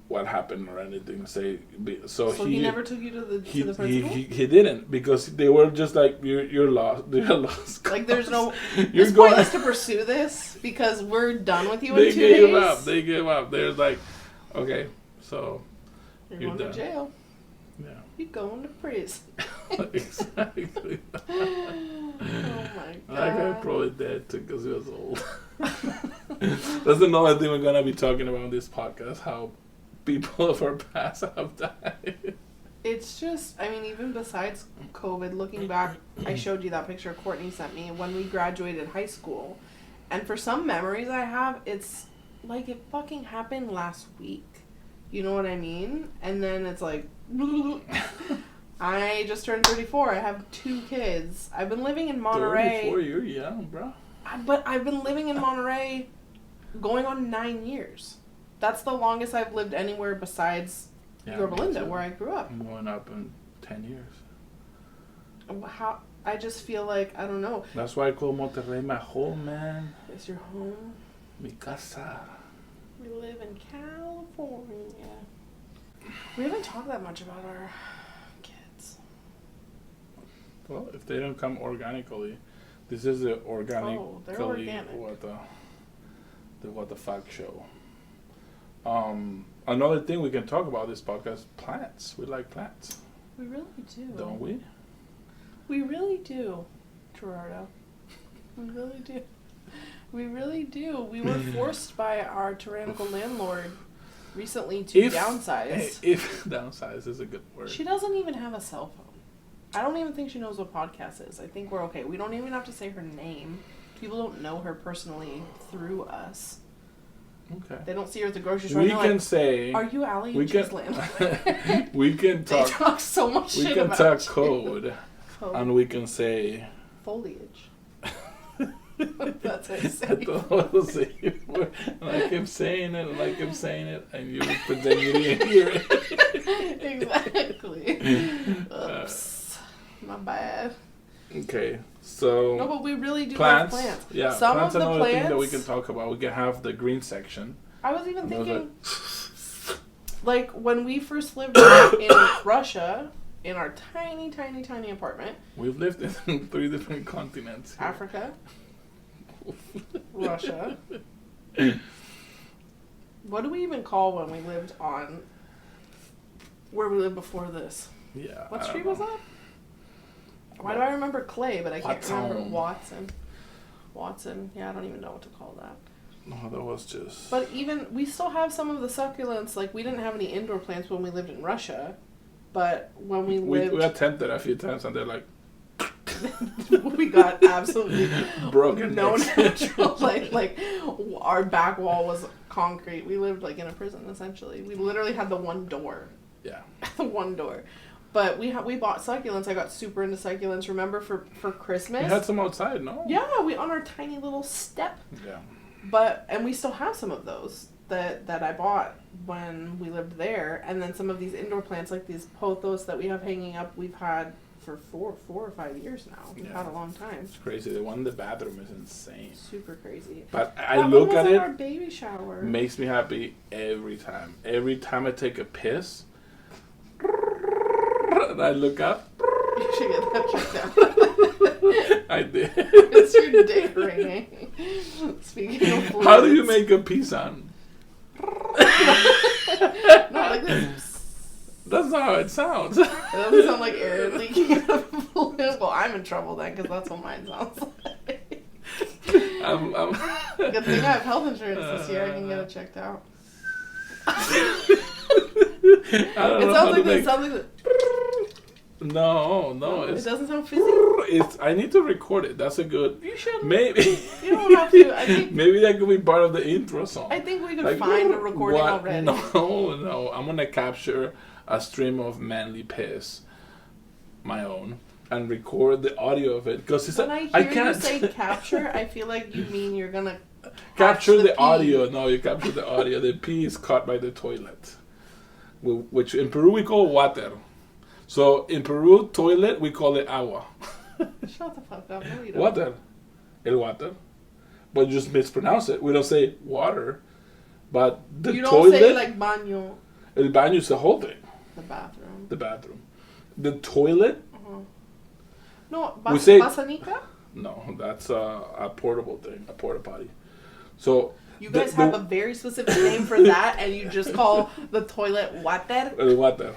what happened or anything. So he never took you to the principal? He didn't, because they were just like, you're lost. You're lost. Like, there's no... This point is to pursue this because we're done with you in 2 days. They gave up. They're like, okay, so you're going done. to jail. Yeah. You're going to prison. Exactly. Oh my god. That guy probably dead too because he was old. That's another thing we're going to be talking about on this podcast, how people of our past have died. It's just, I mean, even besides COVID, looking back, I showed you that picture Courtney sent me when we graduated high school. And for some memories I have, it's like it fucking happened last week. You know what I mean? And then it's like, I just turned 34. I have 2 kids. I've been living in Monterey. 34, you're young, bro. But I've been living in Monterey going on 9 years. That's the longest I've lived anywhere besides Yorba Linda, where I grew up. I'm going up in 10 years. How? I just feel like, I don't know. That's why I call Monterrey my home, man. It's your home. Mi casa. We live in California. We haven't talked that much about our kids. Well, if they don't come organically, This is the organic. Oh, they're organic. What the fuck show. Another thing we can talk about this podcast: plants. We like plants. We really do. Don't we? We really do, Gerardo. We really do. We really do. We were forced by our tyrannical landlord recently to downsize. If downsize is a good word. She doesn't even have a cell phone. I don't even think she knows what podcast is. I think we're okay. We don't even have to say her name. People don't know her personally through us. Okay. They don't see her at the grocery store. We can say. "Are you Allie and Jill's landlord?" We can talk. They talk so much shit about We can talk code. And we can say. Foliage. That's what I say. I thought I was saying it. And I kept saying it, and you pretend you didn't hear it. Exactly. Oops. My bad. Okay, so... No, but we really do plants, love plants. Yeah, some plants of are the another plants, thing that we can talk about. We can have the green section. I was even thinking, like, when we first lived in Russia, in our tiny, tiny, tiny apartment. We've lived in 3 different continents. Here. Africa. Russia. What do we even call when we lived on... Where we lived before this? Yeah. What street was that? Why do I remember Clay, but I can't remember Watson. Yeah, I don't even know what to call that. No, that was just... But even, we still have some of the succulents. Like, we didn't have any indoor plants when we lived in Russia. But when we lived... We attempted a few times, and they're like... we got absolutely broken. No natural, like our back wall was concrete. We lived like in a prison essentially. We literally had the one door. Yeah. The one door. But we bought succulents. I got super into succulents. Remember for Christmas? We had some outside, no? Yeah, we on our tiny little step. Yeah. And we still have some of those that I bought when we lived there. And then some of these indoor plants, like these pothos that we have hanging up, we've had for 4 or 5 years now. We've had a long time. It's crazy. The one in the bathroom is insane. Super crazy. But I look at it. Our baby shower. Makes me happy every time. Every time I take a piss, and I look up. You should get that checked out. I did. It's your dick ringing. Speaking of fluids. How do you make a pee sound? Not like this. That's not how it sounds. It doesn't sound like air leaking out of a balloon. Well, I'm in trouble then, because that's what mine sounds like. Good thing I have health insurance this year. I can get it checked out. It sounds like this. No. It doesn't sound fizzy. I need to record it. That's a good... You should. Maybe. You don't have to. I think... Maybe that could be part of the intro song. I think we could find a recording already. No. I'm going to capture a stream of manly piss, my own, and record the audio of it. Because when I hear you say capture, I feel like you mean you're going to capture the audio. No, you capture the audio. The pee is caught by the toilet, which in Peru we call water. So in Peru, toilet, we call it agua. Shut the fuck up. No, you don't. Water. El water. But you just mispronounce it. We don't say water. But the you don't toilet... say like baño. El baño is the whole thing. The bathroom. The toilet... No, we say... Basanica? No, that's a portable thing. A porta potty. So... You guys have a very specific name for that, and you just call the toilet water? El water.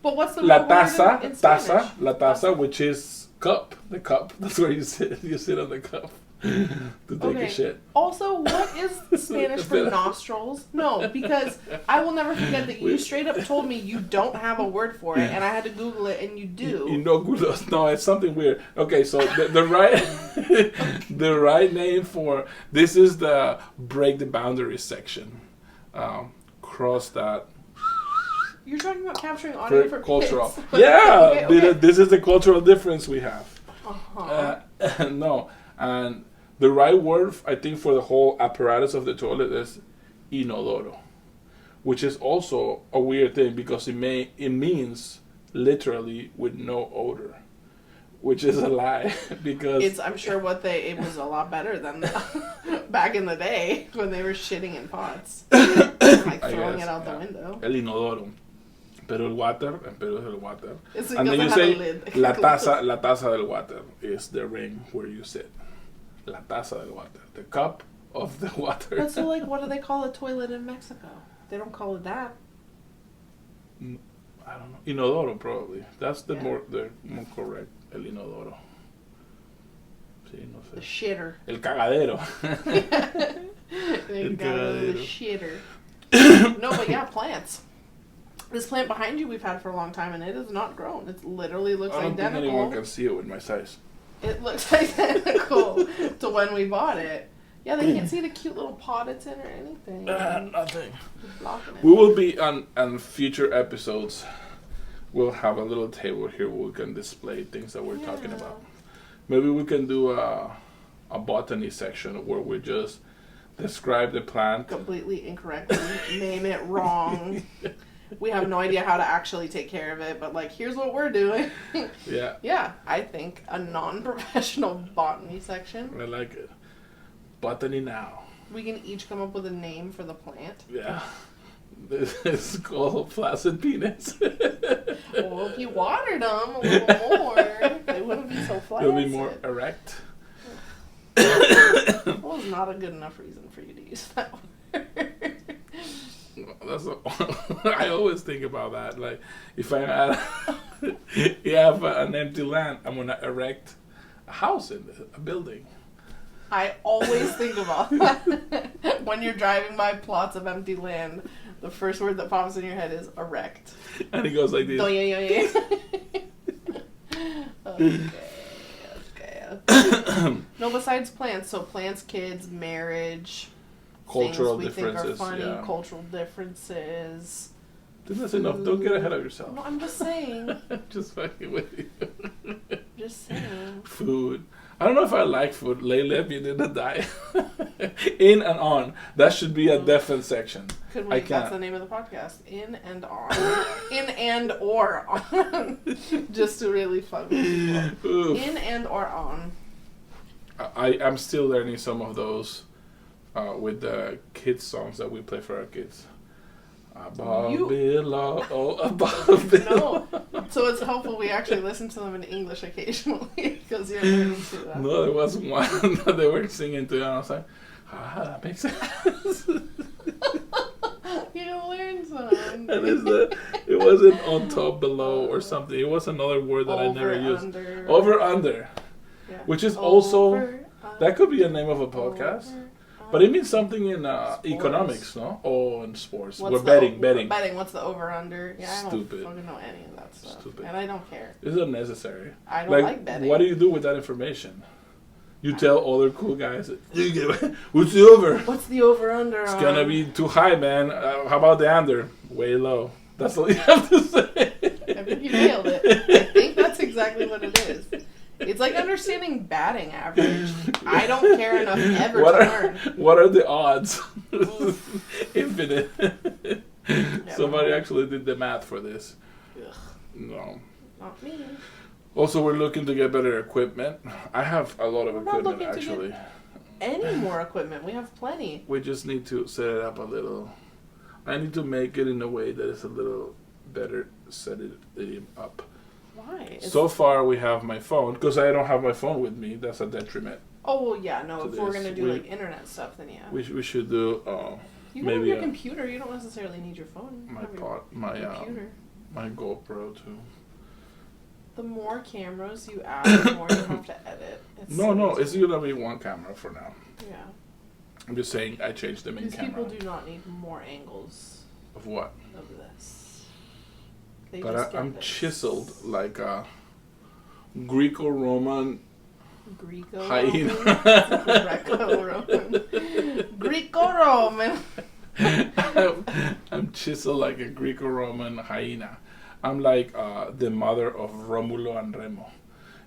But what's the La real taza, word in Spanish? La taza, which is cup. The cup. That's where you sit. You sit on the cup to take a shit. Also, what is Spanish for nostrils? No, because I will never forget that you straight up told me you don't have a word for it, and I had to Google it, and you do. No, it's something weird. Okay, so the right the right name for this is the break the boundaries section. Cross that. You're talking about capturing audio for cultural. kids. Yeah, okay. This is the cultural difference we have. Uh-huh. No, and the right word I think for the whole apparatus of the toilet is inodoro, which is also a weird thing because it means literally with no odor, which is a lie because I'm sure it was a lot better than back in the day when they were shitting in pots, like throwing it out the window. El inodoro. Pero el water, en Peru es el water. It's And then you because say, it had a lid. la taza del water is the ring where you sit. La taza del water. The cup of the water. But so, like, what do they call a toilet in Mexico? They don't call it that. I don't know. Inodoro, probably. That's the Yeah. more correct. El inodoro. Sí, no sé. The shitter. El cagadero. You gotta go to the shitter. No, but yeah, plants. This plant behind you we've had for a long time, and it has not grown. It literally looks I don't think identical. anyone can see it with my size. It looks identical to when we bought it. Yeah, they can't see the cute little pot it's in or anything. Nothing. Just blocking it. We will be on future episodes. We'll have a little table here where we can display things that we're talking about. Maybe we can do a botany section where we just describe the plant. Completely incorrectly name it wrong. We have no idea how to actually take care of it, but like, here's what we're doing. Yeah. Yeah, I think a non-professional botany section. I like it. Botany now. We can each come up with a name for the plant. Yeah. This is called flaccid penis. Well, if you watered them a little more, they wouldn't be so flaccid. It'll be more erect. Well, it's not a good enough reason for you to use that word. I always think about that. Like, if I have an empty land, I'm gonna erect a house in it, a building. I always think about that. When you're driving by plots of empty land, the first word that pops in your head is erect. And it goes like this. Okay. No, besides plants, so plants, kids, marriage, Cultural things we differences. think are funny, Yeah. cultural differences. Then that's enough. Don't get ahead of yourself. No, I'm just saying. Just fucking with you. Just saying. Food. I don't know if I like food. Lately, I've been in a diet. In and on. That should be a definite section. Could I we? can't. That's the name of the podcast. In and on. In and or on. Just to really fuck with people. Oof. In and or on. I'm still learning some of those with the kids songs that we play for our kids. Above below, above below. No. So it's helpful we actually listen to them in English occasionally because you're learning to that. No, there was one that they were singing to, and I was like, that makes sense. You learned some. And it wasn't on top, below, or something. It was another word that I never used. Under. Over, under. Yeah. Which is also, Over, that could be a name of a podcast. over, But it means something in Sports. economics, no? Oh, in sports. What's We're the betting. Betting. What's the over under? Yeah, I Stupid. don't fucking know any of that stuff. Stupid. And I don't care. This is unnecessary. I don't like betting. What do you do with that information? You tell other cool guys, what's the over? What's the over under? It's gonna be too high, man. How about the under? Way low. That's all you have to say. I think you nailed it. I think that's exactly what it is. It's like understanding batting average. I don't care enough ever to learn. What are the odds? Infinite. Yeah, Somebody actually did the math for this. Ugh, No. not me. Also, we're looking to get better equipment. I have a lot of We're not equipment, looking to get- actually. Any more equipment? We have plenty. We just need to set it up a little. I need to make it in a way that is a little better set it up. Why? So far, we have my phone, because I don't have my phone with me. That's a detriment. Oh, well, yeah, no. to If we're this. going to do like internet stuff, then yeah. We should do You can maybe have your a- computer. You don't necessarily need your phone. my Have your pot, computer. my GoPro too. The more cameras you add, the more you have to edit. No, it's gonna be one camera for now. Yeah. I'm just saying I changed the main These camera. people do not need more angles Of what? of this. They But just get I'm this. chiseled like a Greco-Roman Greco-Roman. hyena. Greco-Roman. Greco-Roman. I'm chiseled like a Greco-Roman hyena. I'm like the mother of Romulo and Remo.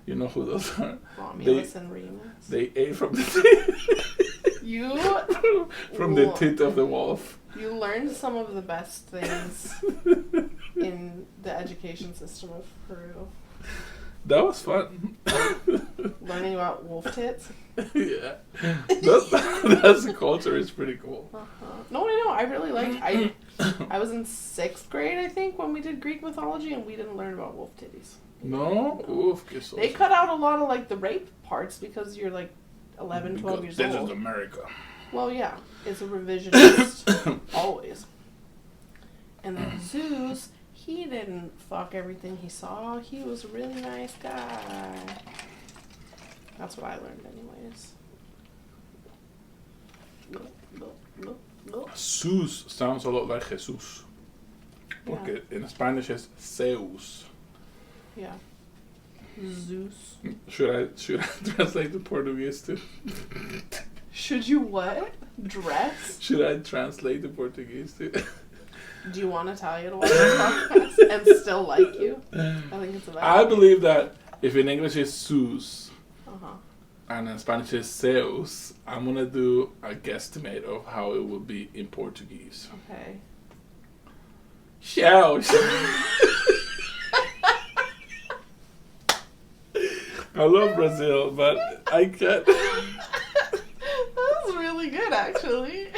You know who those are? Romulus and Remus. They ate from the You from the teeth of the wolf. You learned some of the best things in the education system of Peru. That was fun. Learning about wolf tits. Yeah, that's the culture is pretty cool. No, I know. know. I really like. I was in 6th grade, I think, when we did Greek mythology, and we didn't learn about wolf titties. No? Oof, que so. They cut out a lot of like the rape parts because you're like 11, 12 years this old. This is America. Well, yeah, it's a revisionist always. And then Zeus, he didn't fuck everything he saw. He was a really nice guy. That's what I learned, anyways. Zeus sounds a lot like Jesus. Porque in Spanish es Zeus. Yeah. Zeus. Should I translate the Portuguese too? Should you what? Dress? Should I translate the Portuguese too? Do you want Natalia to watch this podcast and still like you? I think it's about. I believe that if in English it's Zeus Uh-huh. and in Spanish it's Zeus, I'm gonna do a guesstimate of how it would be in Portuguese. Okay. Zeus. I love Brazil, but I can't. That was really good, actually.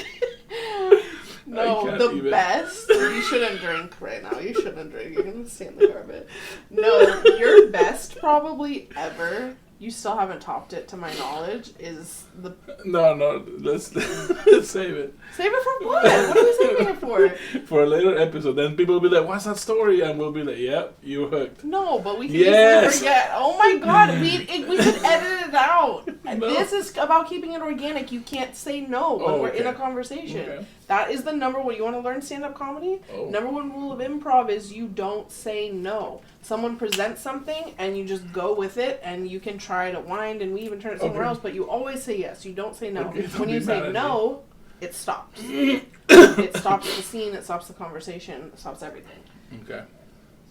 No, the best. You shouldn't drink right now. You shouldn't drink. You're going to stay in the carpet. No, your best probably ever, you still haven't topped it to my knowledge, is the... No, let's save it. Save it for what? What are we saving it for? For a later episode. Then people will be like, what's that story? And we'll be like, yep, you hooked. No, but we can easily forget. Oh my god, we could edit it out. No. This is about keeping it organic. You can't say no when we're in a conversation. Okay. That is the number one. You want to learn stand-up comedy? Oh. Number one rule of improv is you don't say no. Someone presents something and you just go with it, and you can try to wind and weave and turn it somewhere else, but you always say yes. You don't say no. Okay, when you say no, it stops. It stops the scene, it stops the conversation, it stops everything. Okay.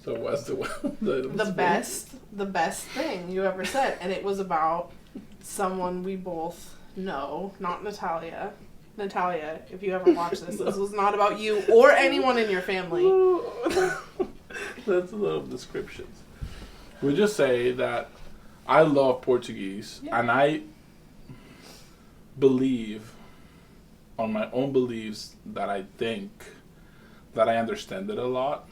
So what's the best thing you ever said? And it was about someone we both know, not Natalia. Natalia, if you ever watch this, this was not about you or anyone in your family. That's a lot of descriptions. We'll just say that I love Portuguese, and I believe, on my own beliefs, that I think that I understand it a lot.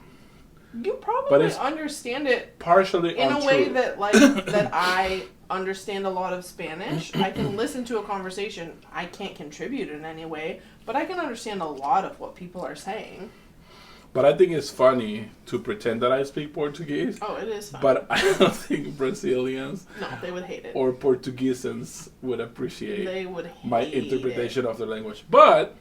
You probably understand it partially in a way that that I understand a lot of Spanish. I can listen to a conversation. I can't contribute in any way, but I can understand a lot of what people are saying. But I think it's funny to pretend that I speak Portuguese. Oh, it is fun. But I don't think Brazilians... No, they would hate it. Or Portuguesans would appreciate my interpretation of the language. But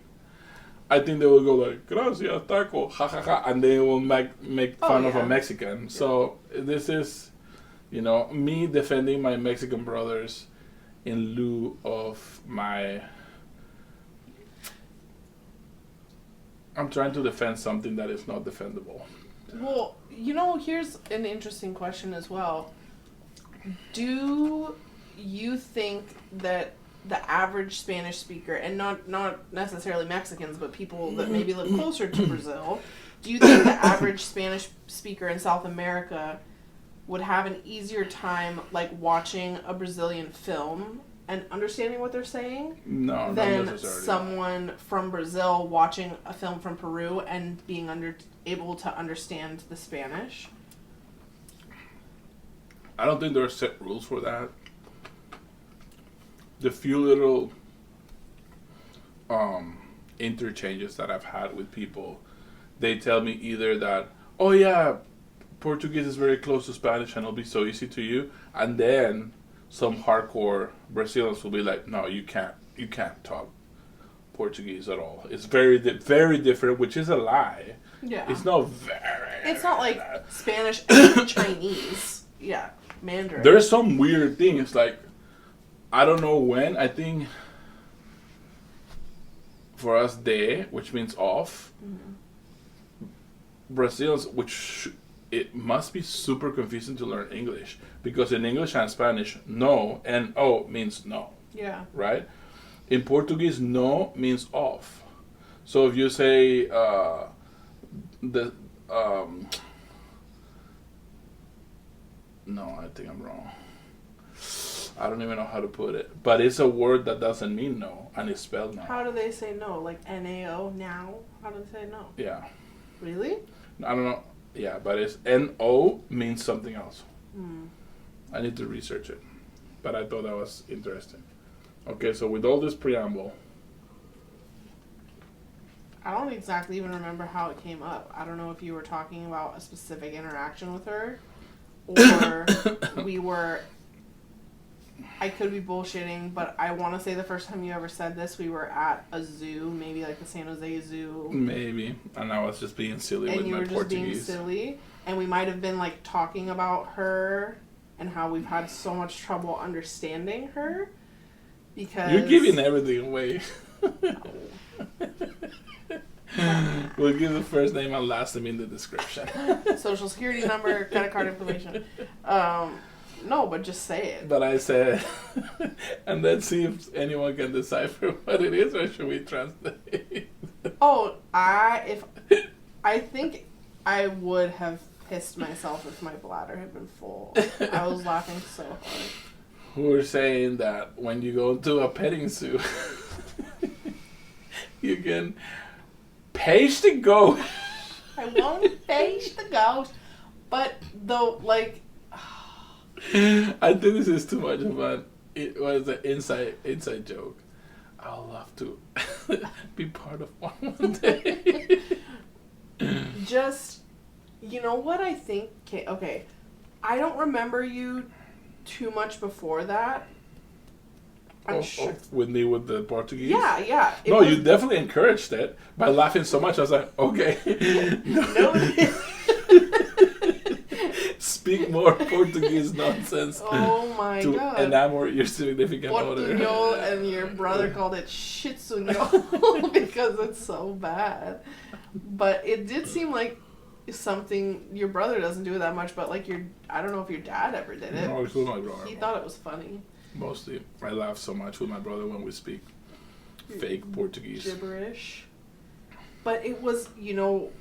I think they will go like, gracias, taco, ha ha ha, and they will make fun of a Mexican. Yeah. So this is, me defending my Mexican brothers in lieu of my... I'm trying to defend something that is not defendable. Well, here's an interesting question as well. Do you think that the average Spanish speaker, and not necessarily Mexicans, but people that maybe live closer to Brazil, do you think the average Spanish speaker in South America would have an easier time watching a Brazilian film and understanding what they're saying than someone from Brazil watching a film from Peru and being able to understand the Spanish? I don't think there are set rules for that. The few little interchanges that I've had with people, they tell me either that, oh yeah, Portuguese is very close to Spanish and it'll be so easy to you, and then some hardcore Brazilians will be like, no, you can't talk Portuguese at all. It's very different, which is a lie. Yeah. It's not like Spanish and Chinese. Yeah, Mandarin. There's some weird things, I don't know when, I think for us, de, which means off, Brazilians, it must be super confusing to learn English, because in English and Spanish, no, N-O means no. Yeah. Right? In Portuguese, no means off. So if you say no, I think I'm wrong. I don't even know how to put it. But it's a word that doesn't mean no, and it's spelled no. How do they say no? Like N-A-O, now? How do they say no? Yeah. Really? I don't know. Yeah, but it's N-O means something else. I need to research it. But I thought that was interesting. Okay, so with all this preamble... I don't exactly even remember how it came up. I don't know if you were talking about a specific interaction with her, or we were... I could be bullshitting, but I want to say the first time you ever said this, we were at a zoo, maybe like the San Jose Zoo. Maybe. And I was just being silly with my Portuguese. And you were just being silly. And we might have been like talking about her and how we've had so much trouble understanding her. Because... You're giving everything away. We'll give the first name and last name in the description. Social security number, credit card information. No, but just say it. But I said, and let's see if anyone can decipher what it is, or should we translate? Oh, I think I would have pissed myself if my bladder had been full. I was laughing so hard. We're saying that when you go to a petting zoo, you can page the ghost. I won't page the ghost, but though, like. I think this is too much of an inside joke. I would love to be part of one day. Just, you know what I think? Okay, I don't remember you too much before that. I'm sure. With me with the Portuguese? Yeah. No, you definitely encouraged it by laughing so much. I was like, okay. No. Speak more Portuguese nonsense. Oh my god. To enamor your significant other. And your brother called it shitsuñol because it's so bad. But it did seem like something your brother doesn't do it that much, but like I don't know if your dad ever did it. No, it's with my brother. He thought it was funny. Mostly. I laugh so much with my brother when we speak fake Portuguese. Gibberish. But it was,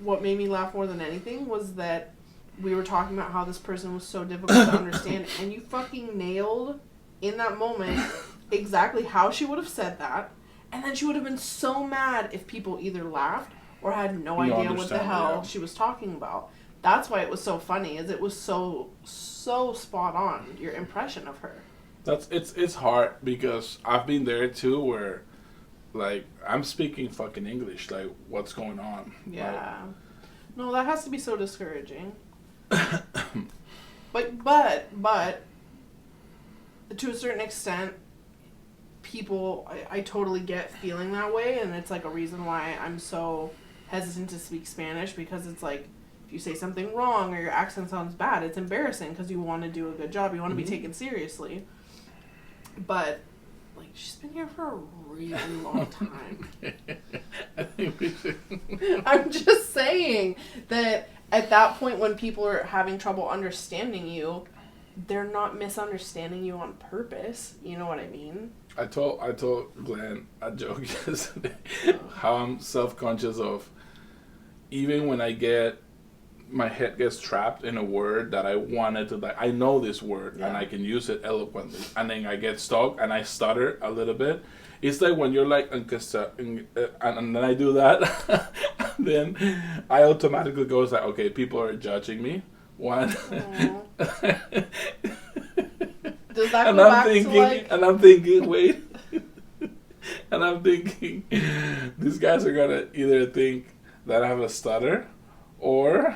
what made me laugh more than anything was that we were talking about how this person was so difficult to understand, and you fucking nailed in that moment exactly how she would have said that, and then she would have been so mad if people either laughed or had no idea what the hell she was talking about. That's why it was so funny, is it was so spot on, your impression of her. It's hard because I've been there too, where like I'm speaking fucking English, like what's going on? Yeah. Like, no, that has to be so discouraging. but to a certain extent, people, I totally get feeling that way, and it's like a reason why I'm so hesitant to speak Spanish, because it's like if you say something wrong or your accent sounds bad, it's embarrassing because you want to do a good job, you want to be taken seriously. But like, she's been here for a really long time. I think we should. I'm just saying that at that point when people are having trouble understanding you, they're not misunderstanding you on purpose. You know what I mean? I told Glenn a joke yesterday how I'm self-conscious of, even when my head gets trapped in a word that I wanted to, like, I know this word and I can use it eloquently, and then I get stuck and I stutter a little bit. It's like when you're like, and then I do that, then I automatically go like, okay, people are judging me. One. Does that go back to like... And I'm thinking, wait. And I'm thinking, these guys are going to either think that I have a stutter, or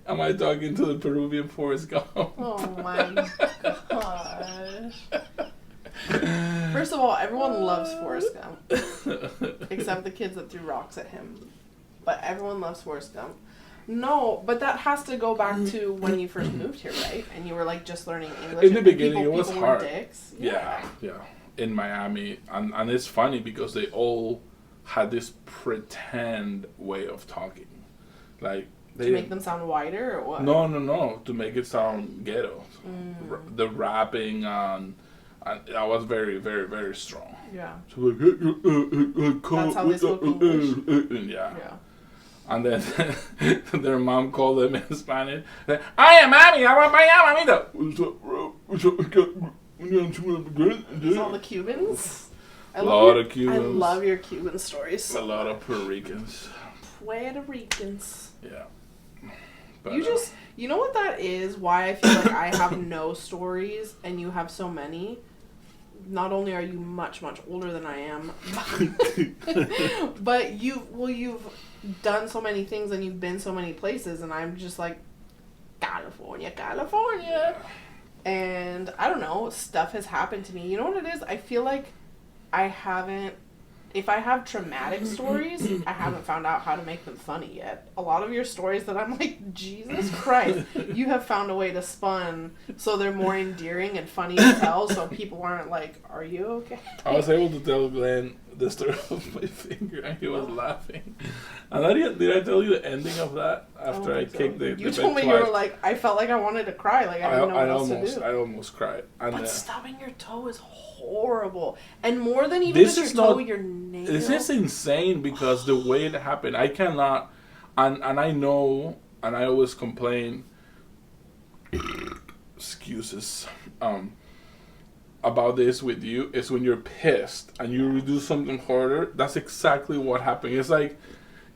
am I talking to the Peruvian Forrest Gump? Oh my gosh. First of all, everyone loves Forrest Gump. Except the kids that threw rocks at him. But everyone loves Forrest Gump. No, but that has to go back to when you first moved here, right? And you were like just learning English. In the beginning, it was hard. Dicks. Yeah. In Miami. And it's funny because they all had this pretend way of talking. Like, to make them sound whiter or what? No. To make it sound ghetto. The rapping and I was very, very, very strong. Yeah. So like, that's how they spoke English? Yeah. And then their mom called them in Spanish. Ay, mami, I want my mamita. What's up, bro? It's all the Cubans. A lot of Cubans. I love your Cuban stories. A lot of Puerto Ricans. Puerto Ricans. Yeah. But, You know what that is? Why I feel like I have no stories and you have so many? Not only are you much, much older than I am, but you've done so many things and you've been so many places, and I'm just like, California. And I don't know, stuff has happened to me. You know what it is? I feel like if I have traumatic stories, I haven't found out how to make them funny yet. A lot of your stories that I'm like, Jesus Christ, you have found a way to spun so they're more endearing and funny to tell, so people aren't like, are you okay? I was able to tell Glenn the story of my finger, and he was laughing. And did I tell you the ending of that after I kicked the You told me twice? You were like, I felt like I wanted to cry, like I didn't know what else to do. I almost cried. And, but stubbing your toe is horrible. And more than even just your toe, your nail. This is insane because the way it happened, I cannot, and I know, and I always complain, excuses, about this with you, is when you're pissed and you do something harder. That's exactly what happened. It's like,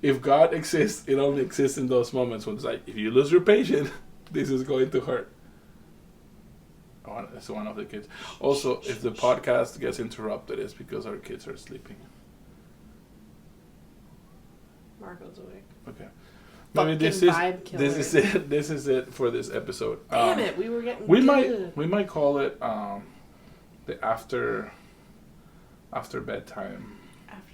if God exists, it only exists in those moments when it's like, if you lose your patience, this is going to hurt. It's one of the kids. Also, if the podcast gets interrupted, it's because our kids are sleeping. Marco's awake. Okay. Maybe this is it for this episode. Damn it, we were getting we good. might call it the after bedtime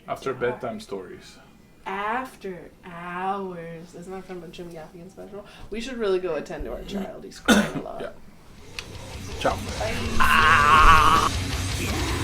bedtime stories. After hours. Isn't that from a Jim Gaffigan special? We should really go attend to our child. He's crying a lot. Yeah. Ciao. Bye.